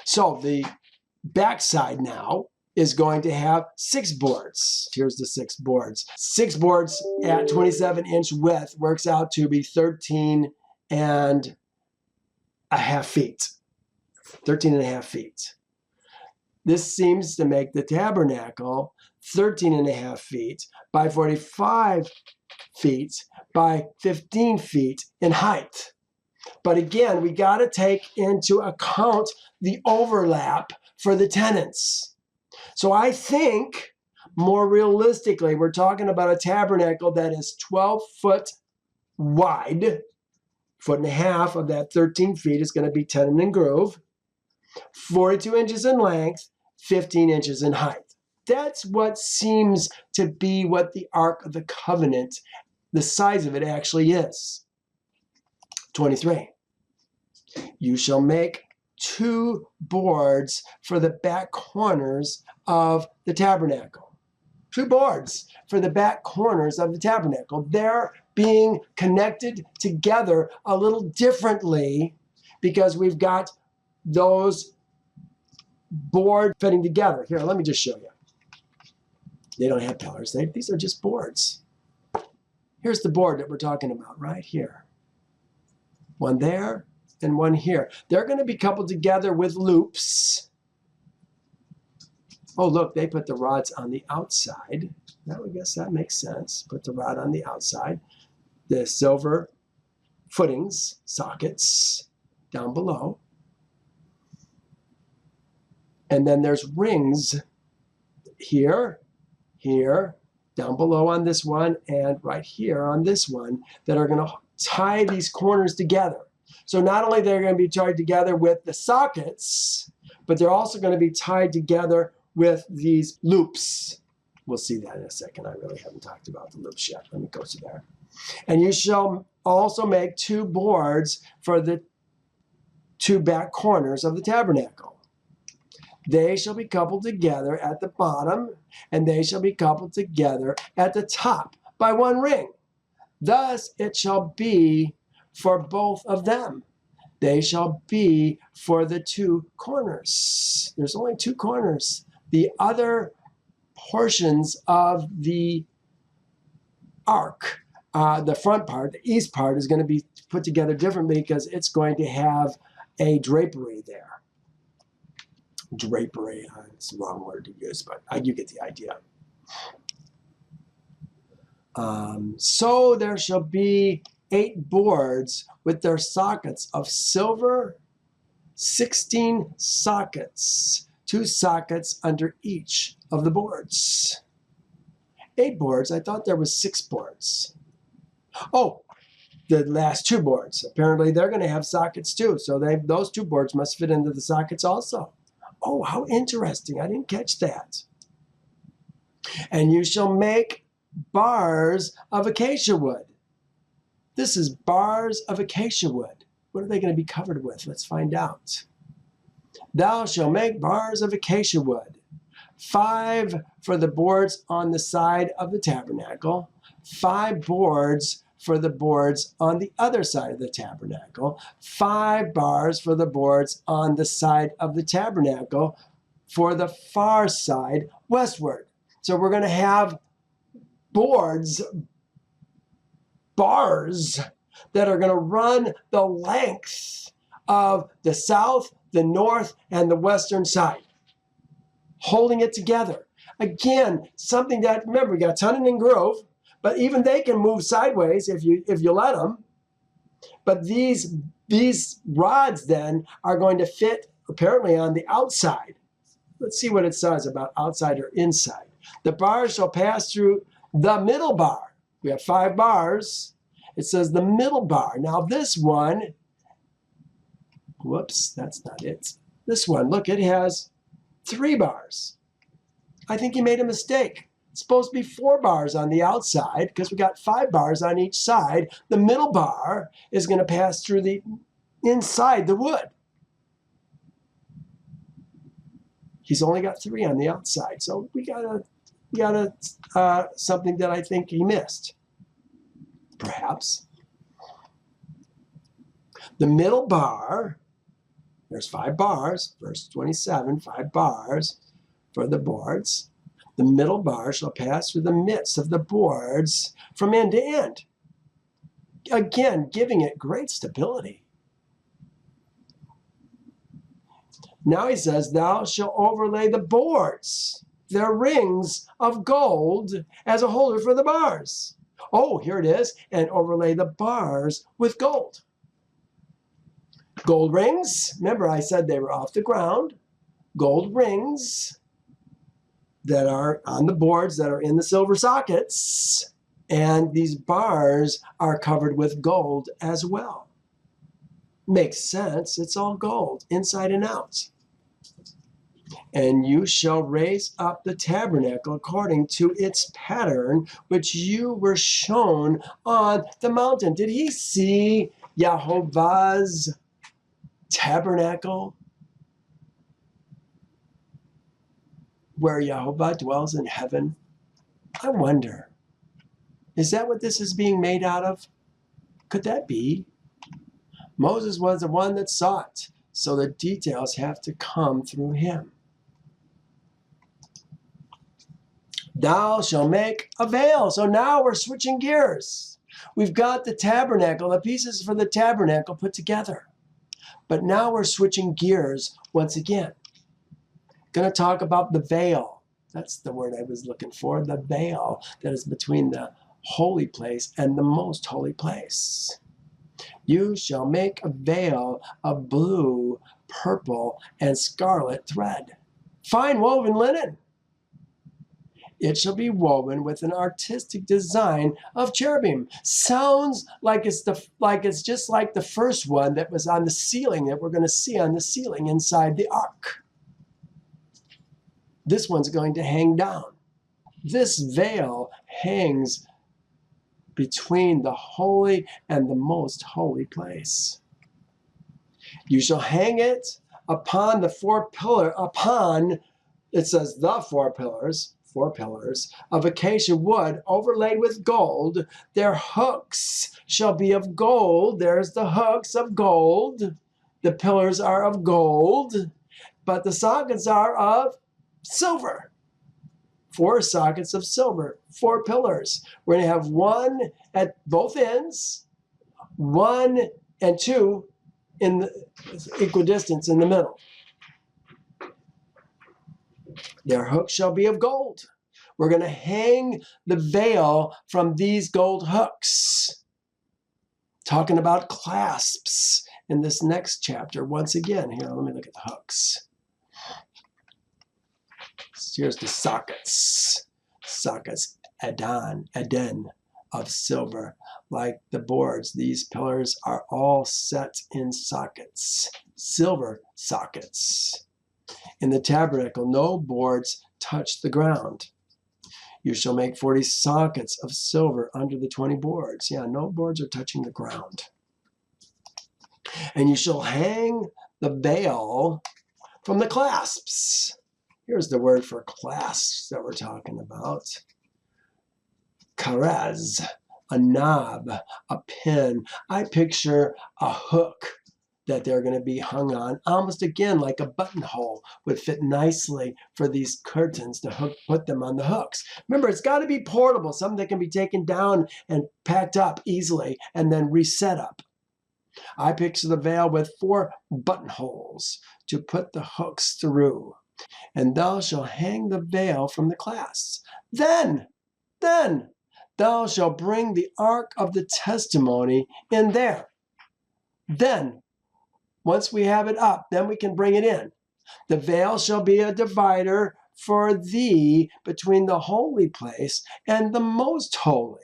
So the back side now is going to have 6 boards. Here's the 6 boards. 6 boards at 27-inch width works out to be 13 and 1/2 feet. 13.5 feet. This seems to make the tabernacle 13.5 feet by 45 feet by 15 feet in height. But again, we got to take into account the overlap for the tenants. So I think more realistically, we're talking about a tabernacle that is 12 foot wide. 1.5 foot of that 13 feet is going to be tenon and groove. 42 inches in length, 15 inches in height. That's what seems to be what the Ark of the Covenant, the size of it actually is. 23. You shall make 2 boards for the back corners of the tabernacle. 2 boards for the back corners of the tabernacle. They're being connected together a little differently because we've got those boards fitting together. Here, let me just show you. They don't have pillars. These are just boards. Here's the board that we're talking about right here. One there and one here. They're going to be coupled together with loops. Oh, look, they put the rods on the outside. Now, I guess that makes sense. Put the rod on the outside. The silver footings, sockets, down below. And then there's rings here, here, down below on this one, and right here on this one that are going to tie these corners together. So not only they're going to be tied together with the sockets, but they're also going to be tied together with these loops. We'll see that in a second. I really haven't talked about the loops yet. Let me go to there. And you shall also make 2 boards for the 2 back corners of the tabernacle. They shall be coupled together at the bottom, and they shall be coupled together at the top by 1 ring. Thus it shall be for both of them. They shall be for the 2 corners. There's only 2 corners. The other portions of the ark, the front part, the east part, is going to be put together differently because it's going to have a drapery there. Drapery, it's the wrong word to use, but you get the idea. So there shall be 8 boards with their sockets of silver, 16 sockets, 2 sockets under each of the boards. 8 boards? I thought there was 6 boards. Oh, the last 2 boards. Apparently they're going to have sockets too, so those 2 boards must fit into the sockets also. Oh, how interesting. I didn't catch that. And you shall make bars of acacia wood. This is bars of acacia wood. What are they going to be covered with? Let's find out. Thou shalt make bars of acacia wood, 5 for the boards on the side of the tabernacle, 5 boards for the boards on the other side of the tabernacle, 5 bars for the boards on the side of the tabernacle for the far side westward. So we're going to have bars that are going to run the length of the south, the north, and the western side, holding it together. Again, something that, remember, we got tenon and groove, but even they can move sideways if you let them. But these rods then are going to fit apparently on the outside. Let's see what it says about outside or inside. The bars shall pass through the middle bar. We have 5 bars. It says the middle bar. Now this one, whoops, that's not it. This one, look, it has 3 bars. I think he made a mistake. It's supposed to be 4 bars on the outside because we got 5 bars on each side. The middle bar is going to pass through the inside the wood. He's only got 3 on the outside, so we got something that I think he missed. Perhaps. The middle bar, there's 5 bars, verse 27, 5 bars for the boards. The middle bar shall pass through the midst of the boards from end to end. Again, giving it great stability. Now he says, thou shalt overlay the boards, their rings of gold as a holder for the bars. Oh, here it is. And overlay the bars with gold. Gold rings. Remember, I said they were off the ground. Gold rings that are on the boards that are in the silver sockets. And these bars are covered with gold as well. Makes sense. It's all gold, inside and out. And you shall raise up the tabernacle according to its pattern, which you were shown on the mountain. Did he see Jehovah's tabernacle? Where Jehovah dwells in heaven? I wonder, is that what this is being made out of? Could that be? Moses was the one that saw it, so the details have to come through him. Thou shalt make a veil. So now we're switching gears. We've got the tabernacle, the pieces for the tabernacle put together. But now we're switching gears once again. Going to talk about the veil. That's the word I was looking for. The veil that is between the holy place and the most holy place. You shall make a veil of blue, purple, and scarlet thread. Fine woven linen. It shall be woven with an artistic design of cherubim. Sounds like it's just like the first one that was on the ceiling that we're going to see on the ceiling inside the ark. This one's going to hang down. This veil hangs between the holy and the most holy place. You shall hang it upon the it says the four pillars of acacia wood overlaid with gold. Their hooks shall be of gold. There's the hooks of gold. The pillars are of gold, but the sockets are of silver. 4 sockets of silver, 4 pillars. We're going to have one at both ends, 1 and 2 in the equidistance in the middle. Their hooks shall be of gold. We're going to hang the veil from these gold hooks. Talking about clasps in this next chapter. Once again, here, let me look at the hooks. Here's the sockets. Sockets, Eden of silver. Like the boards, these pillars are all set in sockets. Silver sockets. In the tabernacle, no boards touch the ground. You shall make 40 sockets of silver under the 20 boards. Yeah, no boards are touching the ground. And you shall hang the veil from the clasps. Here's the word for clasps that we're talking about. Karez, a knob, a pin. I picture a hook that they're going to be hung on, almost again like a buttonhole would fit nicely for these curtains to put them on the hooks. Remember, it's got to be portable, something that can be taken down and packed up easily and then reset up. I picture the veil with 4 buttonholes to put the hooks through. And thou shalt hang the veil from the clasps. Then thou shalt bring the ark of the testimony in there. Then, once we have it up, then we can bring it in. The veil shall be a divider for thee between the holy place and the most holy.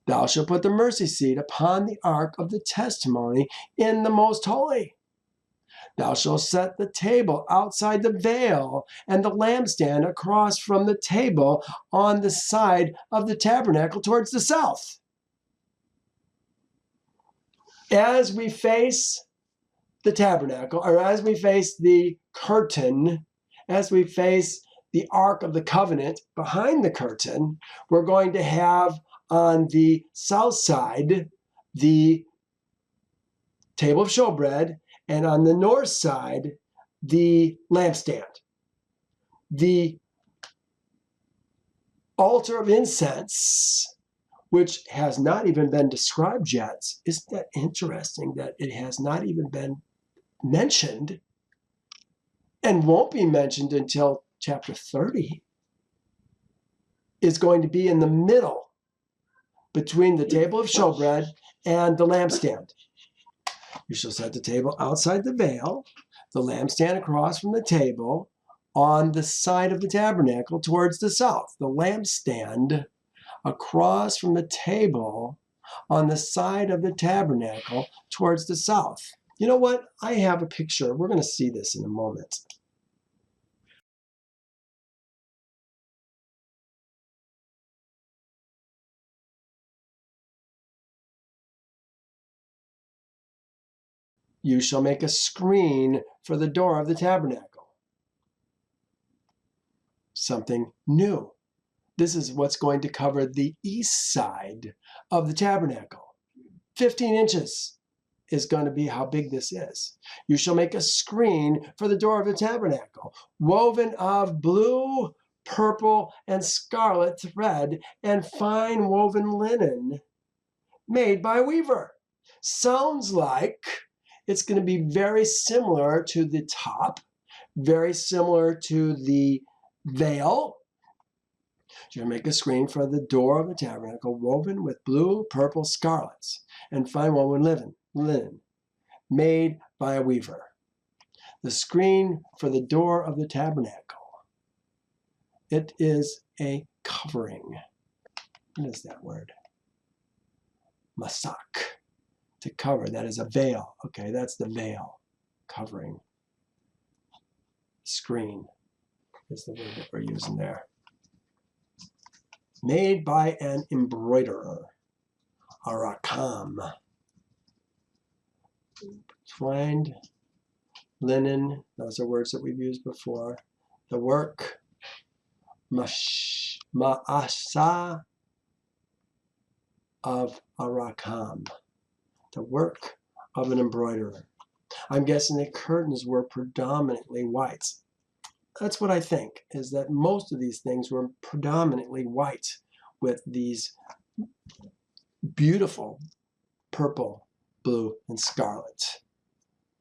Thou shalt put the mercy seat upon the ark of the testimony in the most holy. Thou shalt set the table outside the veil and the lampstand across from the table on the side of the tabernacle towards the south. As we face the tabernacle, or as we face the curtain, as we face the Ark of the Covenant behind the curtain, we're going to have on the south side the table of showbread, and on the north side the lampstand. The altar of incense, which has not even been described yet. Isn't that interesting that it has not even been mentioned and won't be mentioned until chapter 30 is going to be in the middle between the table of showbread and the lampstand. You shall set the table outside the veil, the lampstand across from the table on the side of the tabernacle towards the south. The lampstand across from the table on the side of the tabernacle towards the south. You know what? I have a picture. We're going to see this in a moment. You shall make a screen for the door of the tabernacle. Something new. This is what's going to cover the east side of the tabernacle. 15 inches is going to be how big this is. You shall make a screen for the door of the tabernacle, woven of blue, purple, and scarlet thread, and fine woven linen made by a weaver. Sounds like it's going to be very similar to the top, very similar to the veil. You'll make a screen for the door of the tabernacle, woven with blue, purple, scarlets, and fine woven linen, made by a weaver. The screen for the door of the tabernacle. It is a covering. What is that word? Masak. To cover, that is a veil. Okay, that's the veil. Covering. Screen is the word that we're using there. Made by an embroiderer, a rakam. Twined linen, those are words that we've used before. The work, ma'asa of a rakam. The work of an embroiderer. I'm guessing the curtains were predominantly white. That's what I think, is that most of these things were predominantly white with these beautiful purple, blue, and scarlet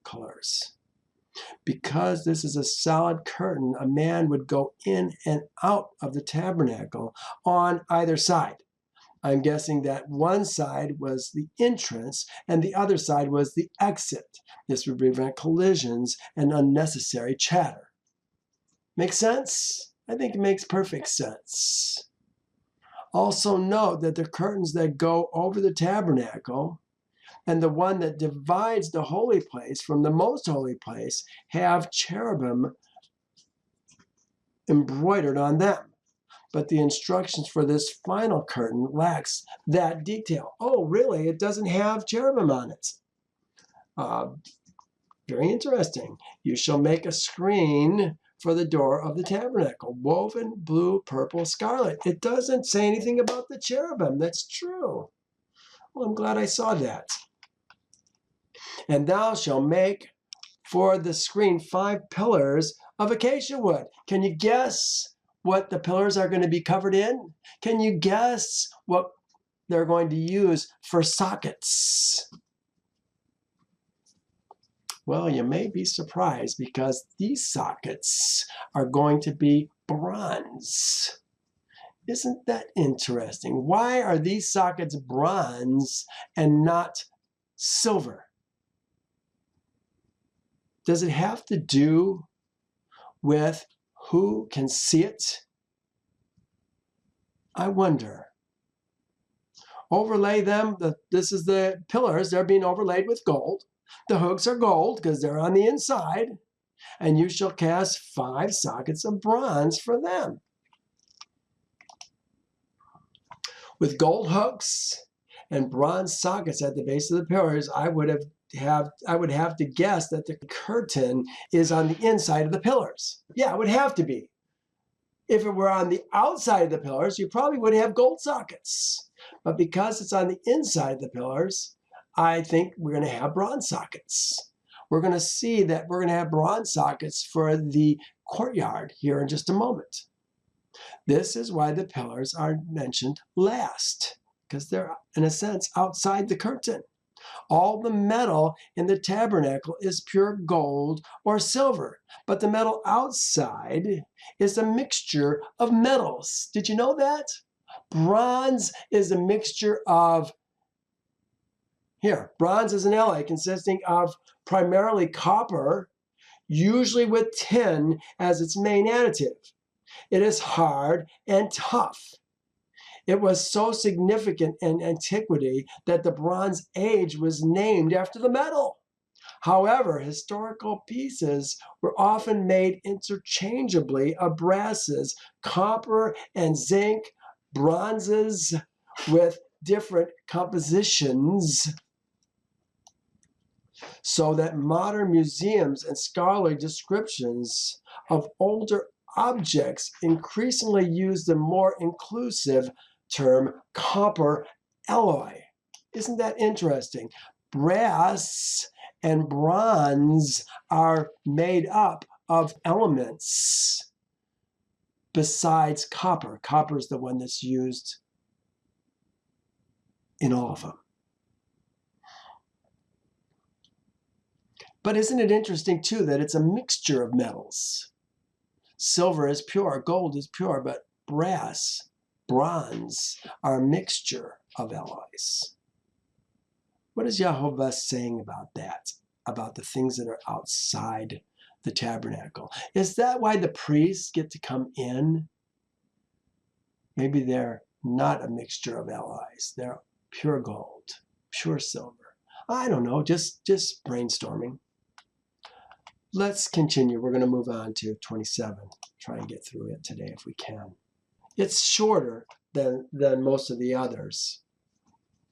colors. Because this is a solid curtain, a man would go in and out of the tabernacle on either side. I'm guessing that one side was the entrance and the other side was the exit. This would prevent collisions and unnecessary chatter. Make sense? I think it makes perfect sense. Also note that the curtains that go over the tabernacle and the one that divides the holy place from the most holy place have cherubim embroidered on them. But the instructions for this final curtain lacks that detail. Oh, really? It doesn't have cherubim on it. Very interesting. You shall make a screen for the door of the tabernacle, woven blue, purple, scarlet. It doesn't say anything about the cherubim. That's true. Well, I'm glad I saw that. And thou shalt make for the screen 5 pillars of acacia wood. Can you guess what the pillars are going to be covered in? Can you guess what they're going to use for sockets? Well, you may be surprised because these sockets are going to be bronze. Isn't that interesting? Why are these sockets bronze and not silver? Does it have to do with who can see it? I wonder. Overlay them. This is the pillars. They're being overlaid with gold. The hooks are gold because they're on the inside. And you shall cast 5 sockets of bronze for them. With gold hooks and bronze sockets at the base of the pillars, I would have to guess that the curtain is on the inside of the pillars. Yeah, it would have to be. If it were on the outside of the pillars, you probably would have gold sockets. But because it's on the inside of the pillars, I think we're going to have bronze sockets. We're going to see that we're going to have bronze sockets for the courtyard here in just a moment. This is why the pillars are mentioned last, because they're, in a sense, outside the curtain. All the metal in the tabernacle is pure gold or silver, but the metal outside is a mixture of metals. Did you know that? Bronze is a mixture of, bronze is an alloy consisting of primarily copper, usually with tin as its main additive. It is hard and tough. It was so significant in antiquity that the Bronze Age was named after the metal. However, historical pieces were often made interchangeably of brasses, copper and zinc, bronzes with different compositions, so that modern museums and scholarly descriptions of older objects increasingly use the more inclusive term copper alloy. Isn't that interesting? Brass and bronze are made up of elements besides copper. Copper is the one that's used in all of them. But isn't it interesting too that it's a mixture of metals? Silver is pure, gold is pure, but brass, bronze are a mixture of alloys. What is Jehovah saying about that? About the things that are outside the tabernacle? Is that why the priests get to come in? Maybe they're not a mixture of alloys. They're pure gold, pure silver. I don't know, just brainstorming. Let's continue. We're going to move on to 27. Try and get through it today if we can. It's shorter than most of the others.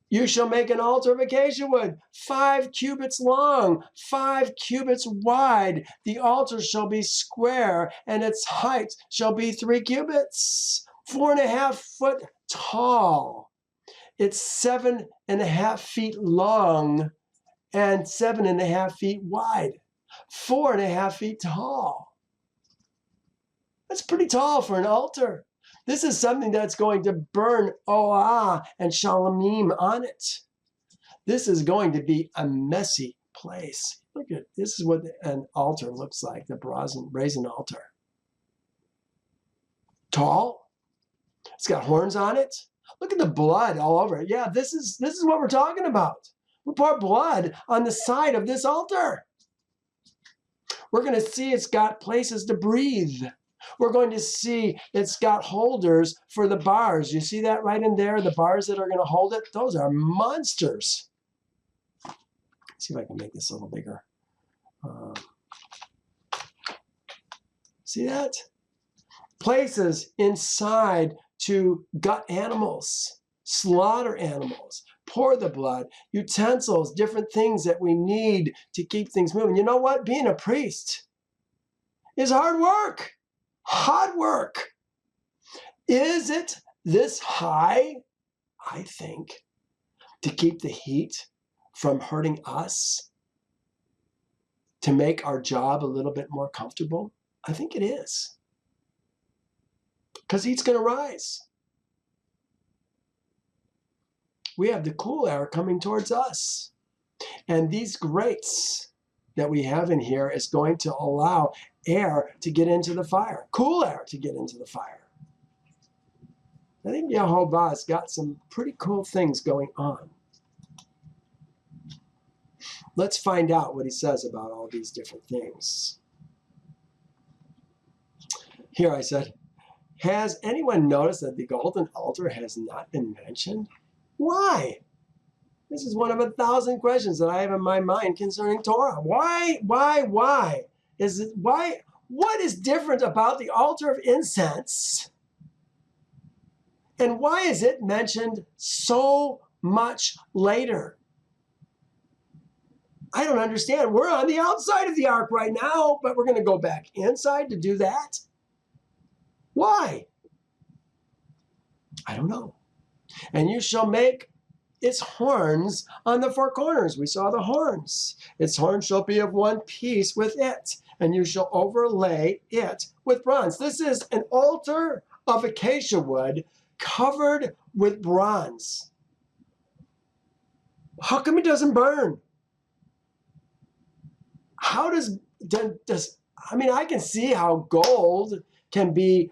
You shall make an altar of acacia wood, 5 cubits long, 5 cubits wide. The altar shall be square, and its height shall be 3 cubits, 4.5 foot tall. It's 7.5 feet long and 7.5 feet wide. 4.5 feet tall. That's pretty tall for an altar. This is something that's going to burn Oah and Shalamim on it. This is going to be a messy place. Look at this is what an altar looks like, the brazen altar. Tall. It's got horns on it. Look at the blood all over it. Yeah, this is what we're talking about. We pour blood on the side of this altar. We're going to see it's got places to breathe. We're going to see it's got holders for the bars. You see that right in there? The bars that are going to hold it? Those are monsters. Let's see if I can make this a little bigger. See that? Places inside to gut animals, slaughter animals, pour the blood, utensils, different things that we need to keep things moving. You know what? Being a priest is hard work. Hard work. Is it this high? I think to keep the heat from hurting us, to make our job a little bit more comfortable. I think it is. Because heat's going to rise. We have the cool air coming towards us. And these grates that we have in here is going to allow air to get into the fire, cool air to get into the fire. I think Yehovah's got some pretty cool things going on. Let's find out what he says about all these different things. Here I said, has anyone noticed that the golden altar has not been mentioned? Why? This is one of 1,000 questions that I have in my mind concerning Torah. Why? What is different about the altar of incense? And why is it mentioned so much later? I don't understand. We're on the outside of the ark right now, but we're going to go back inside to do that? Why? I don't know. And you shall make its horns on the 4 corners. We saw the horns. Its horns shall be of one piece with it, and you shall overlay it with bronze. This is an altar of acacia wood covered with bronze. How come it doesn't burn? How does I mean, I can see how gold can be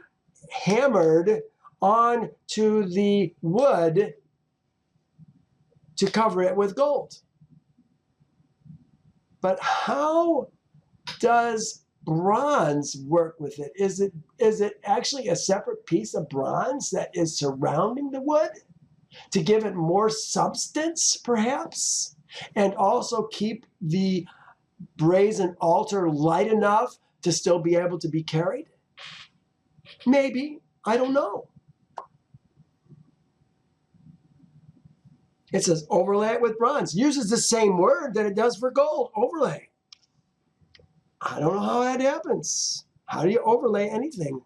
hammered onto the wood to cover it with gold. But how does bronze work with it? Is it actually a separate piece of bronze that is surrounding the wood to give it more substance, perhaps? And also keep the brazen altar light enough to still be able to be carried? Maybe. I don't know. It says overlay it with bronze. Uses the same word that it does for gold, overlay. I don't know how that happens. How do you overlay anything?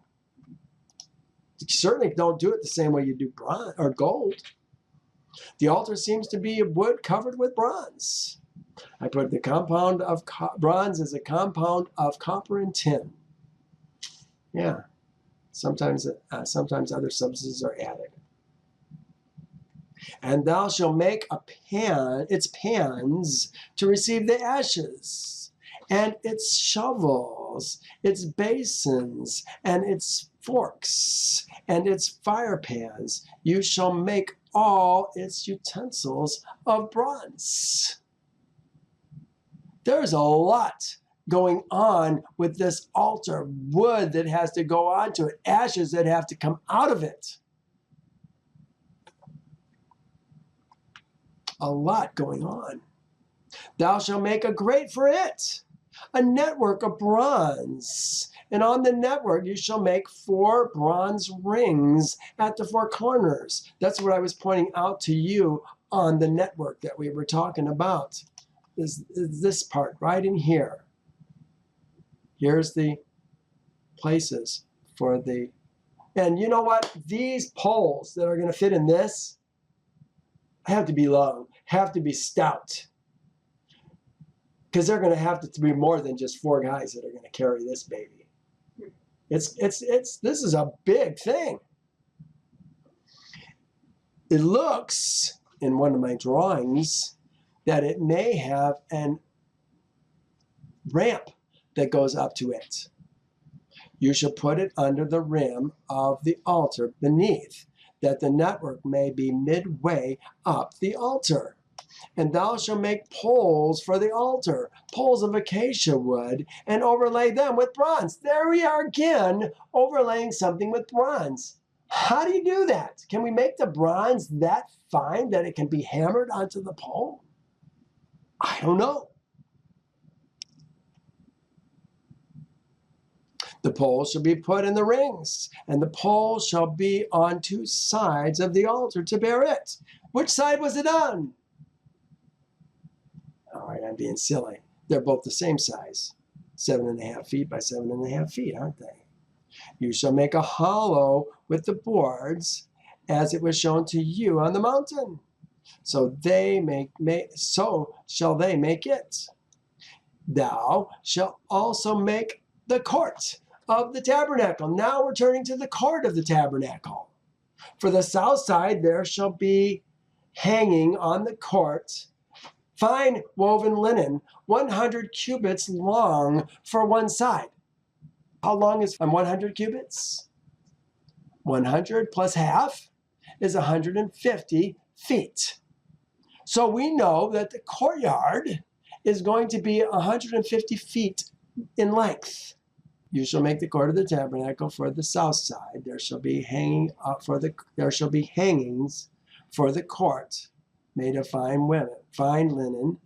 You certainly don't do it the same way you do bronze or gold. The altar seems to be wood covered with bronze. I put the compound of bronze as a compound of copper and tin. Yeah, sometimes other substances are added. And thou shalt make its pans to receive the ashes, and its shovels, its basins, and its forks, and its fire pans. You shall make all its utensils of bronze. There's a lot going on with this altar. Wood that has to go onto it, ashes that have to come out of it. A lot going on. Thou shalt make a grate for it, a network of bronze. And on the network you shall make 4 bronze rings at the 4 corners. That's what I was pointing out to you on the network that we were talking about. Is this part right in here. Here's the places for the, and you know what? These poles that are going to fit in this have to be long, have to be stout. Because they're going to have to be more than just 4 guys that are going to carry this baby. This is a big thing. It looks, in one of my drawings, that it may have an ramp that goes up to it. You shall put it under the rim of the altar beneath, that the network may be midway up the altar. And thou shalt make poles for the altar, poles of acacia wood, and overlay them with bronze. There we are again, overlaying something with bronze. How do you do that? Can we make the bronze that fine that it can be hammered onto the pole? I don't know. The poles shall be put in the rings, and the pole shall be on 2 sides of the altar to bear it. Which side was it on? All right, I'm being silly. They're both the same size, 7.5 feet by 7.5 feet, aren't they? You shall make a hollow with the boards, as it was shown to you on the mountain. So shall they make it. Thou shalt also make the court of the tabernacle. Now we're turning to the court of the tabernacle. For the south side there shall be hanging on the court fine woven linen, 100 cubits long for one side. How long is 100 cubits? 100 plus half is 150 feet. So we know that the courtyard is going to be 150 feet in length. You shall make the court of the tabernacle for the south side. There shall be hangings for the court made of fine linen.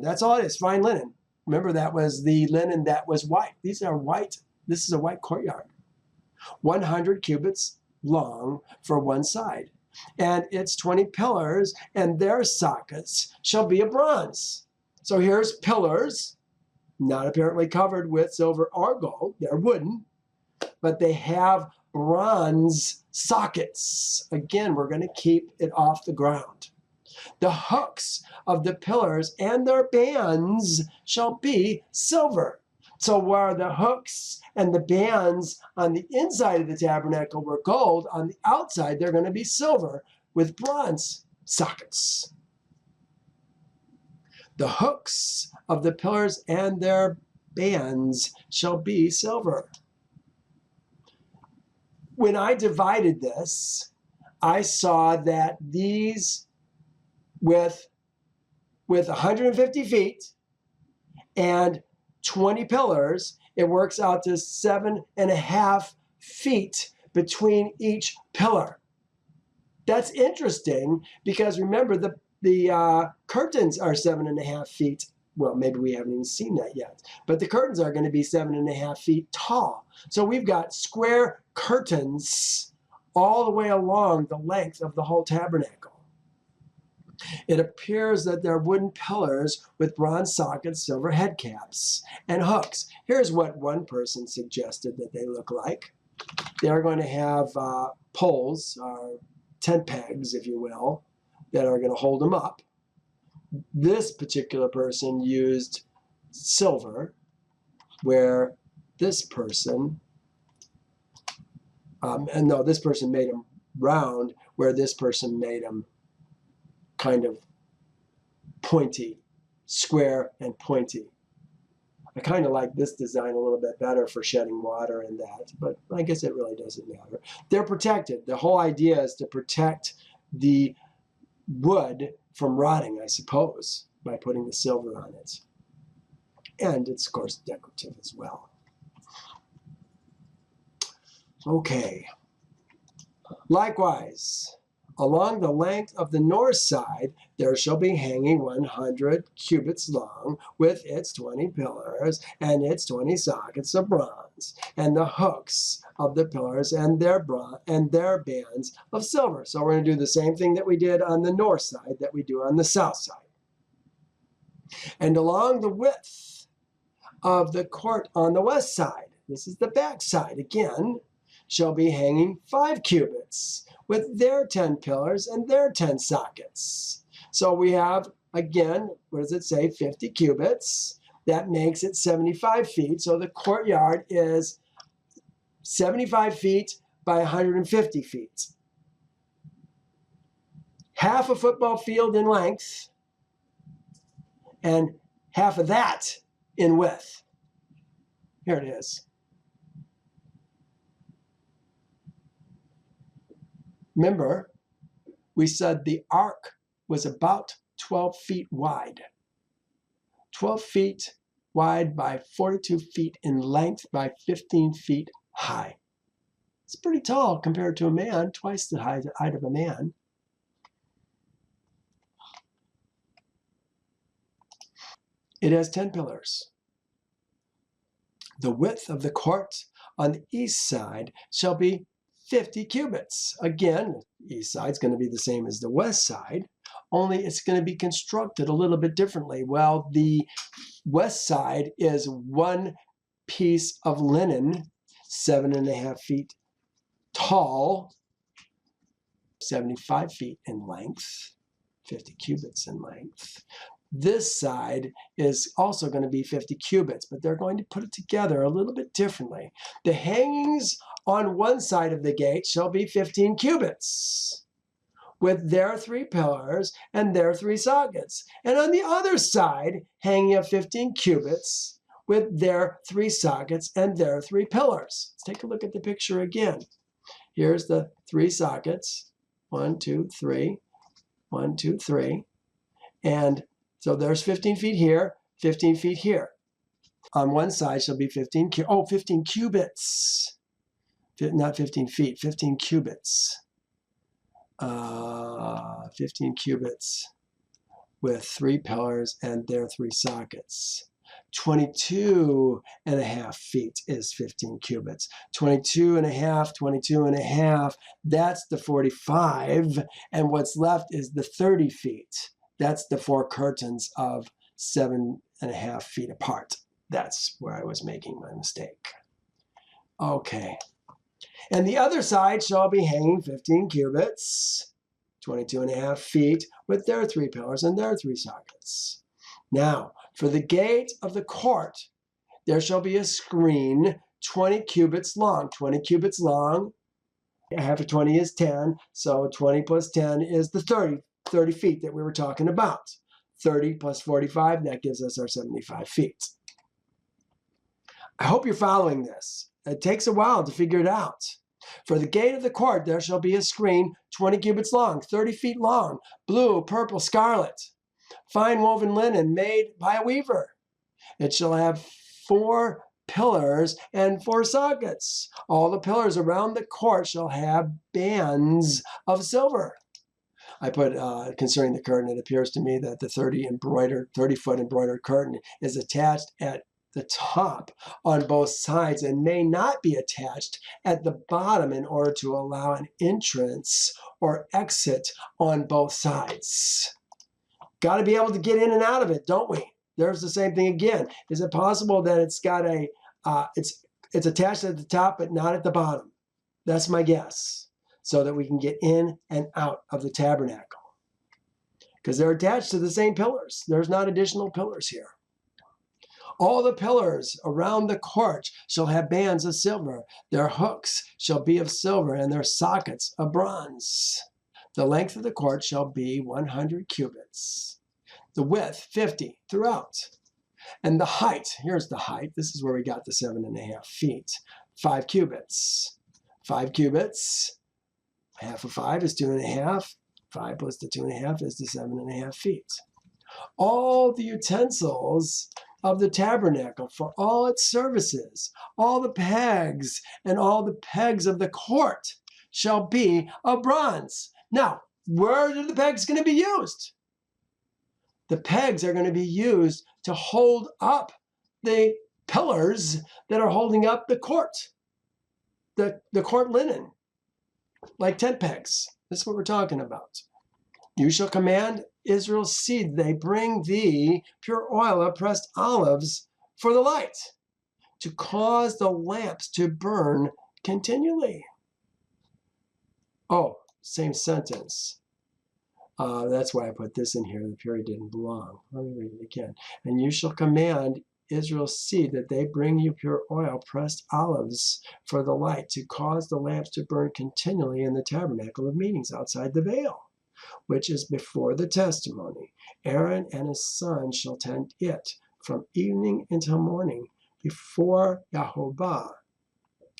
That's all it is, fine linen. Remember, that was the linen that was white. These are white. This is a white courtyard. 100 cubits long for one side. And its 20 pillars and their sockets shall be of bronze. So here's pillars, not apparently covered with silver or gold. They're wooden, but they have bronze sockets. Again, we're going to keep it off the ground. The hooks of the pillars and their bands shall be silver. So where the hooks and the bands on the inside of the tabernacle were gold, on the outside they're going to be silver with bronze sockets. The hooks of the pillars and their bands shall be silver. When I divided this, I saw that these with 150 feet and 20 pillars, it works out to 7.5 feet between each pillar. That's interesting because remember the curtains are 7.5 feet. Well, maybe we haven't even seen that yet, but the curtains are going to be 7.5 feet tall. So we've got square curtains all the way along the length of the whole tabernacle. It appears that they're wooden pillars with bronze sockets, silver head caps, and hooks. Here's what one person suggested that they look like. They're going to have poles, tent pegs, if you will, that are going to hold them up. This particular person used silver, where this person, this person made them round, where this person made them kind of pointy, square and pointy. I kind of like this design a little bit better for shedding water and that, but I guess it really doesn't matter. They're protected. The whole idea is to protect the wood from rotting, I suppose, by putting the silver on it. And it's, of course, decorative as well. Okay. Likewise, along the length of the north side, there shall be hanging 100 cubits long, with its 20 pillars and its 20 sockets of bronze, and the hooks of the pillars and their bands of silver. So we're going to do the same thing that we did on the north side that we do on the south side. And along the width of the court on the west side, this is the back side again, shall be hanging 5 cubits, with their 10 pillars and their 10 sockets. So we have, again, what does it say, 50 cubits. That makes it 75 feet. So the courtyard is 75 feet by 150 feet. Half a football field in length and half of that in width. Here it is. Remember, we said the ark was about 12 feet wide. 12 feet wide by 42 feet in length by 15 feet high. It's pretty tall compared to a man, twice the height of a man. It has 10 pillars. The width of the court on the east side shall be 50 cubits. Again, the east side is going to be the same as the west side, only it's going to be constructed a little bit differently. Well, the west side is one piece of linen, 7.5 feet tall, 75 feet in length, 50 cubits in length. This side is also going to be 50 cubits, but they're going to put it together a little bit differently. The hangings on one side of the gate shall be 15 cubits, with their 3 pillars and their 3 sockets. And on the other side, hanging of 15 cubits, with their 3 sockets and their 3 pillars. Let's take a look at the picture again. Here's the 3 sockets. 1, 2, 3. 1, 2, 3. And so there's 15 feet here, 15 feet here. On one side shall be 15 cubits. Not 15 feet, 15 cubits. 15 cubits with 3 pillars and their 3 sockets. 22.5 feet is 15 cubits. 22.5, 22.5, that's the 45. And what's left is the 30 feet. That's the 4 curtains of 7.5 feet apart. That's where I was making my mistake. Okay. And the other side shall be hanging 15 cubits, 22.5 feet, with their 3 pillars and their 3 sockets. Now, for the gate of the court, there shall be a screen 20 cubits long. 20 cubits long, half of 20 is 10, so 20 plus 10 is the 30 feet that we were talking about. 30 plus 45, that gives us our 75 feet. I hope you're following this. It takes a while to figure it out. For the gate of the court, there shall be a screen 20 cubits long, 30 feet long, blue, purple, scarlet, fine woven linen made by a weaver. It shall have 4 pillars and 4 sockets. All the pillars around the court shall have bands of silver. I put, concerning the curtain, it appears to me that the 30-foot embroidered curtain is attached at the top on both sides and may not be attached at the bottom in order to allow an entrance or exit on both sides. Got to be able to get in and out of it, don't we? There's the same thing again. Is it possible that it's got a, it's attached at the top but not at the bottom? That's my guess. So that we can get in and out of the tabernacle. Because they're attached to the same pillars. There's not additional pillars here. All the pillars around the court shall have bands of silver. Their hooks shall be of silver, and their sockets of bronze. The length of the court shall be 100 cubits. The width, 50 throughout. And the height, here's the height. This is where we got the 7.5 feet. 5 cubits. 5 cubits. Half of 5 is 2.5. 5 plus the 2.5 is the 7.5 feet. All the utensils of the tabernacle for all its services, all the pegs and all the pegs of the court shall be of bronze. Now, where are the pegs going to be used? The pegs are going to be used to hold up the pillars that are holding up the court, the court linen, like tent pegs. That's what we're talking about. You shall command Israel's seed, they bring thee pure oil of pressed olives for the light, to cause the lamps to burn continually. Oh, same sentence. That's why I put this in here. The period didn't belong. Let me read it again. And you shall command Israel's seed that they bring you pure oil, pressed olives for the light, to cause the lamps to burn continually in the tabernacle of meetings outside the veil, which is before the testimony. Aaron and his sons shall tend it from evening until morning before Yahovah.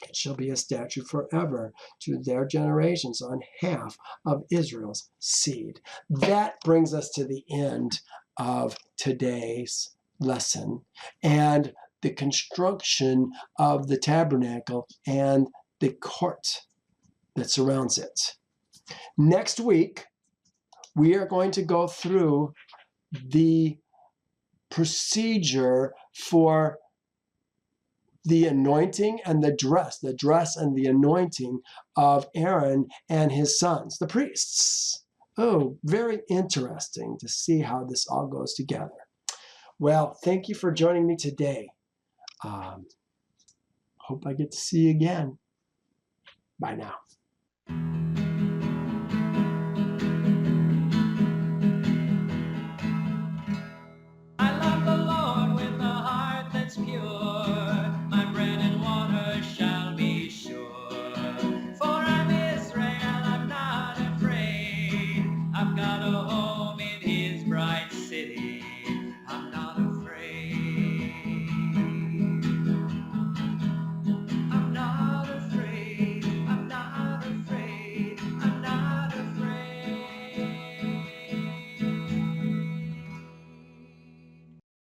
It shall be a statute forever to their generations on half of Israel's seed. That brings us to the end of today's lesson and the construction of the tabernacle and the court that surrounds it. Next week, we are going to go through the procedure for the anointing and the dress and the anointing of Aaron and his sons, the priests. Oh, very interesting to see how this all goes together. Well, thank you for joining me today. Hope I get to see you again. Bye now.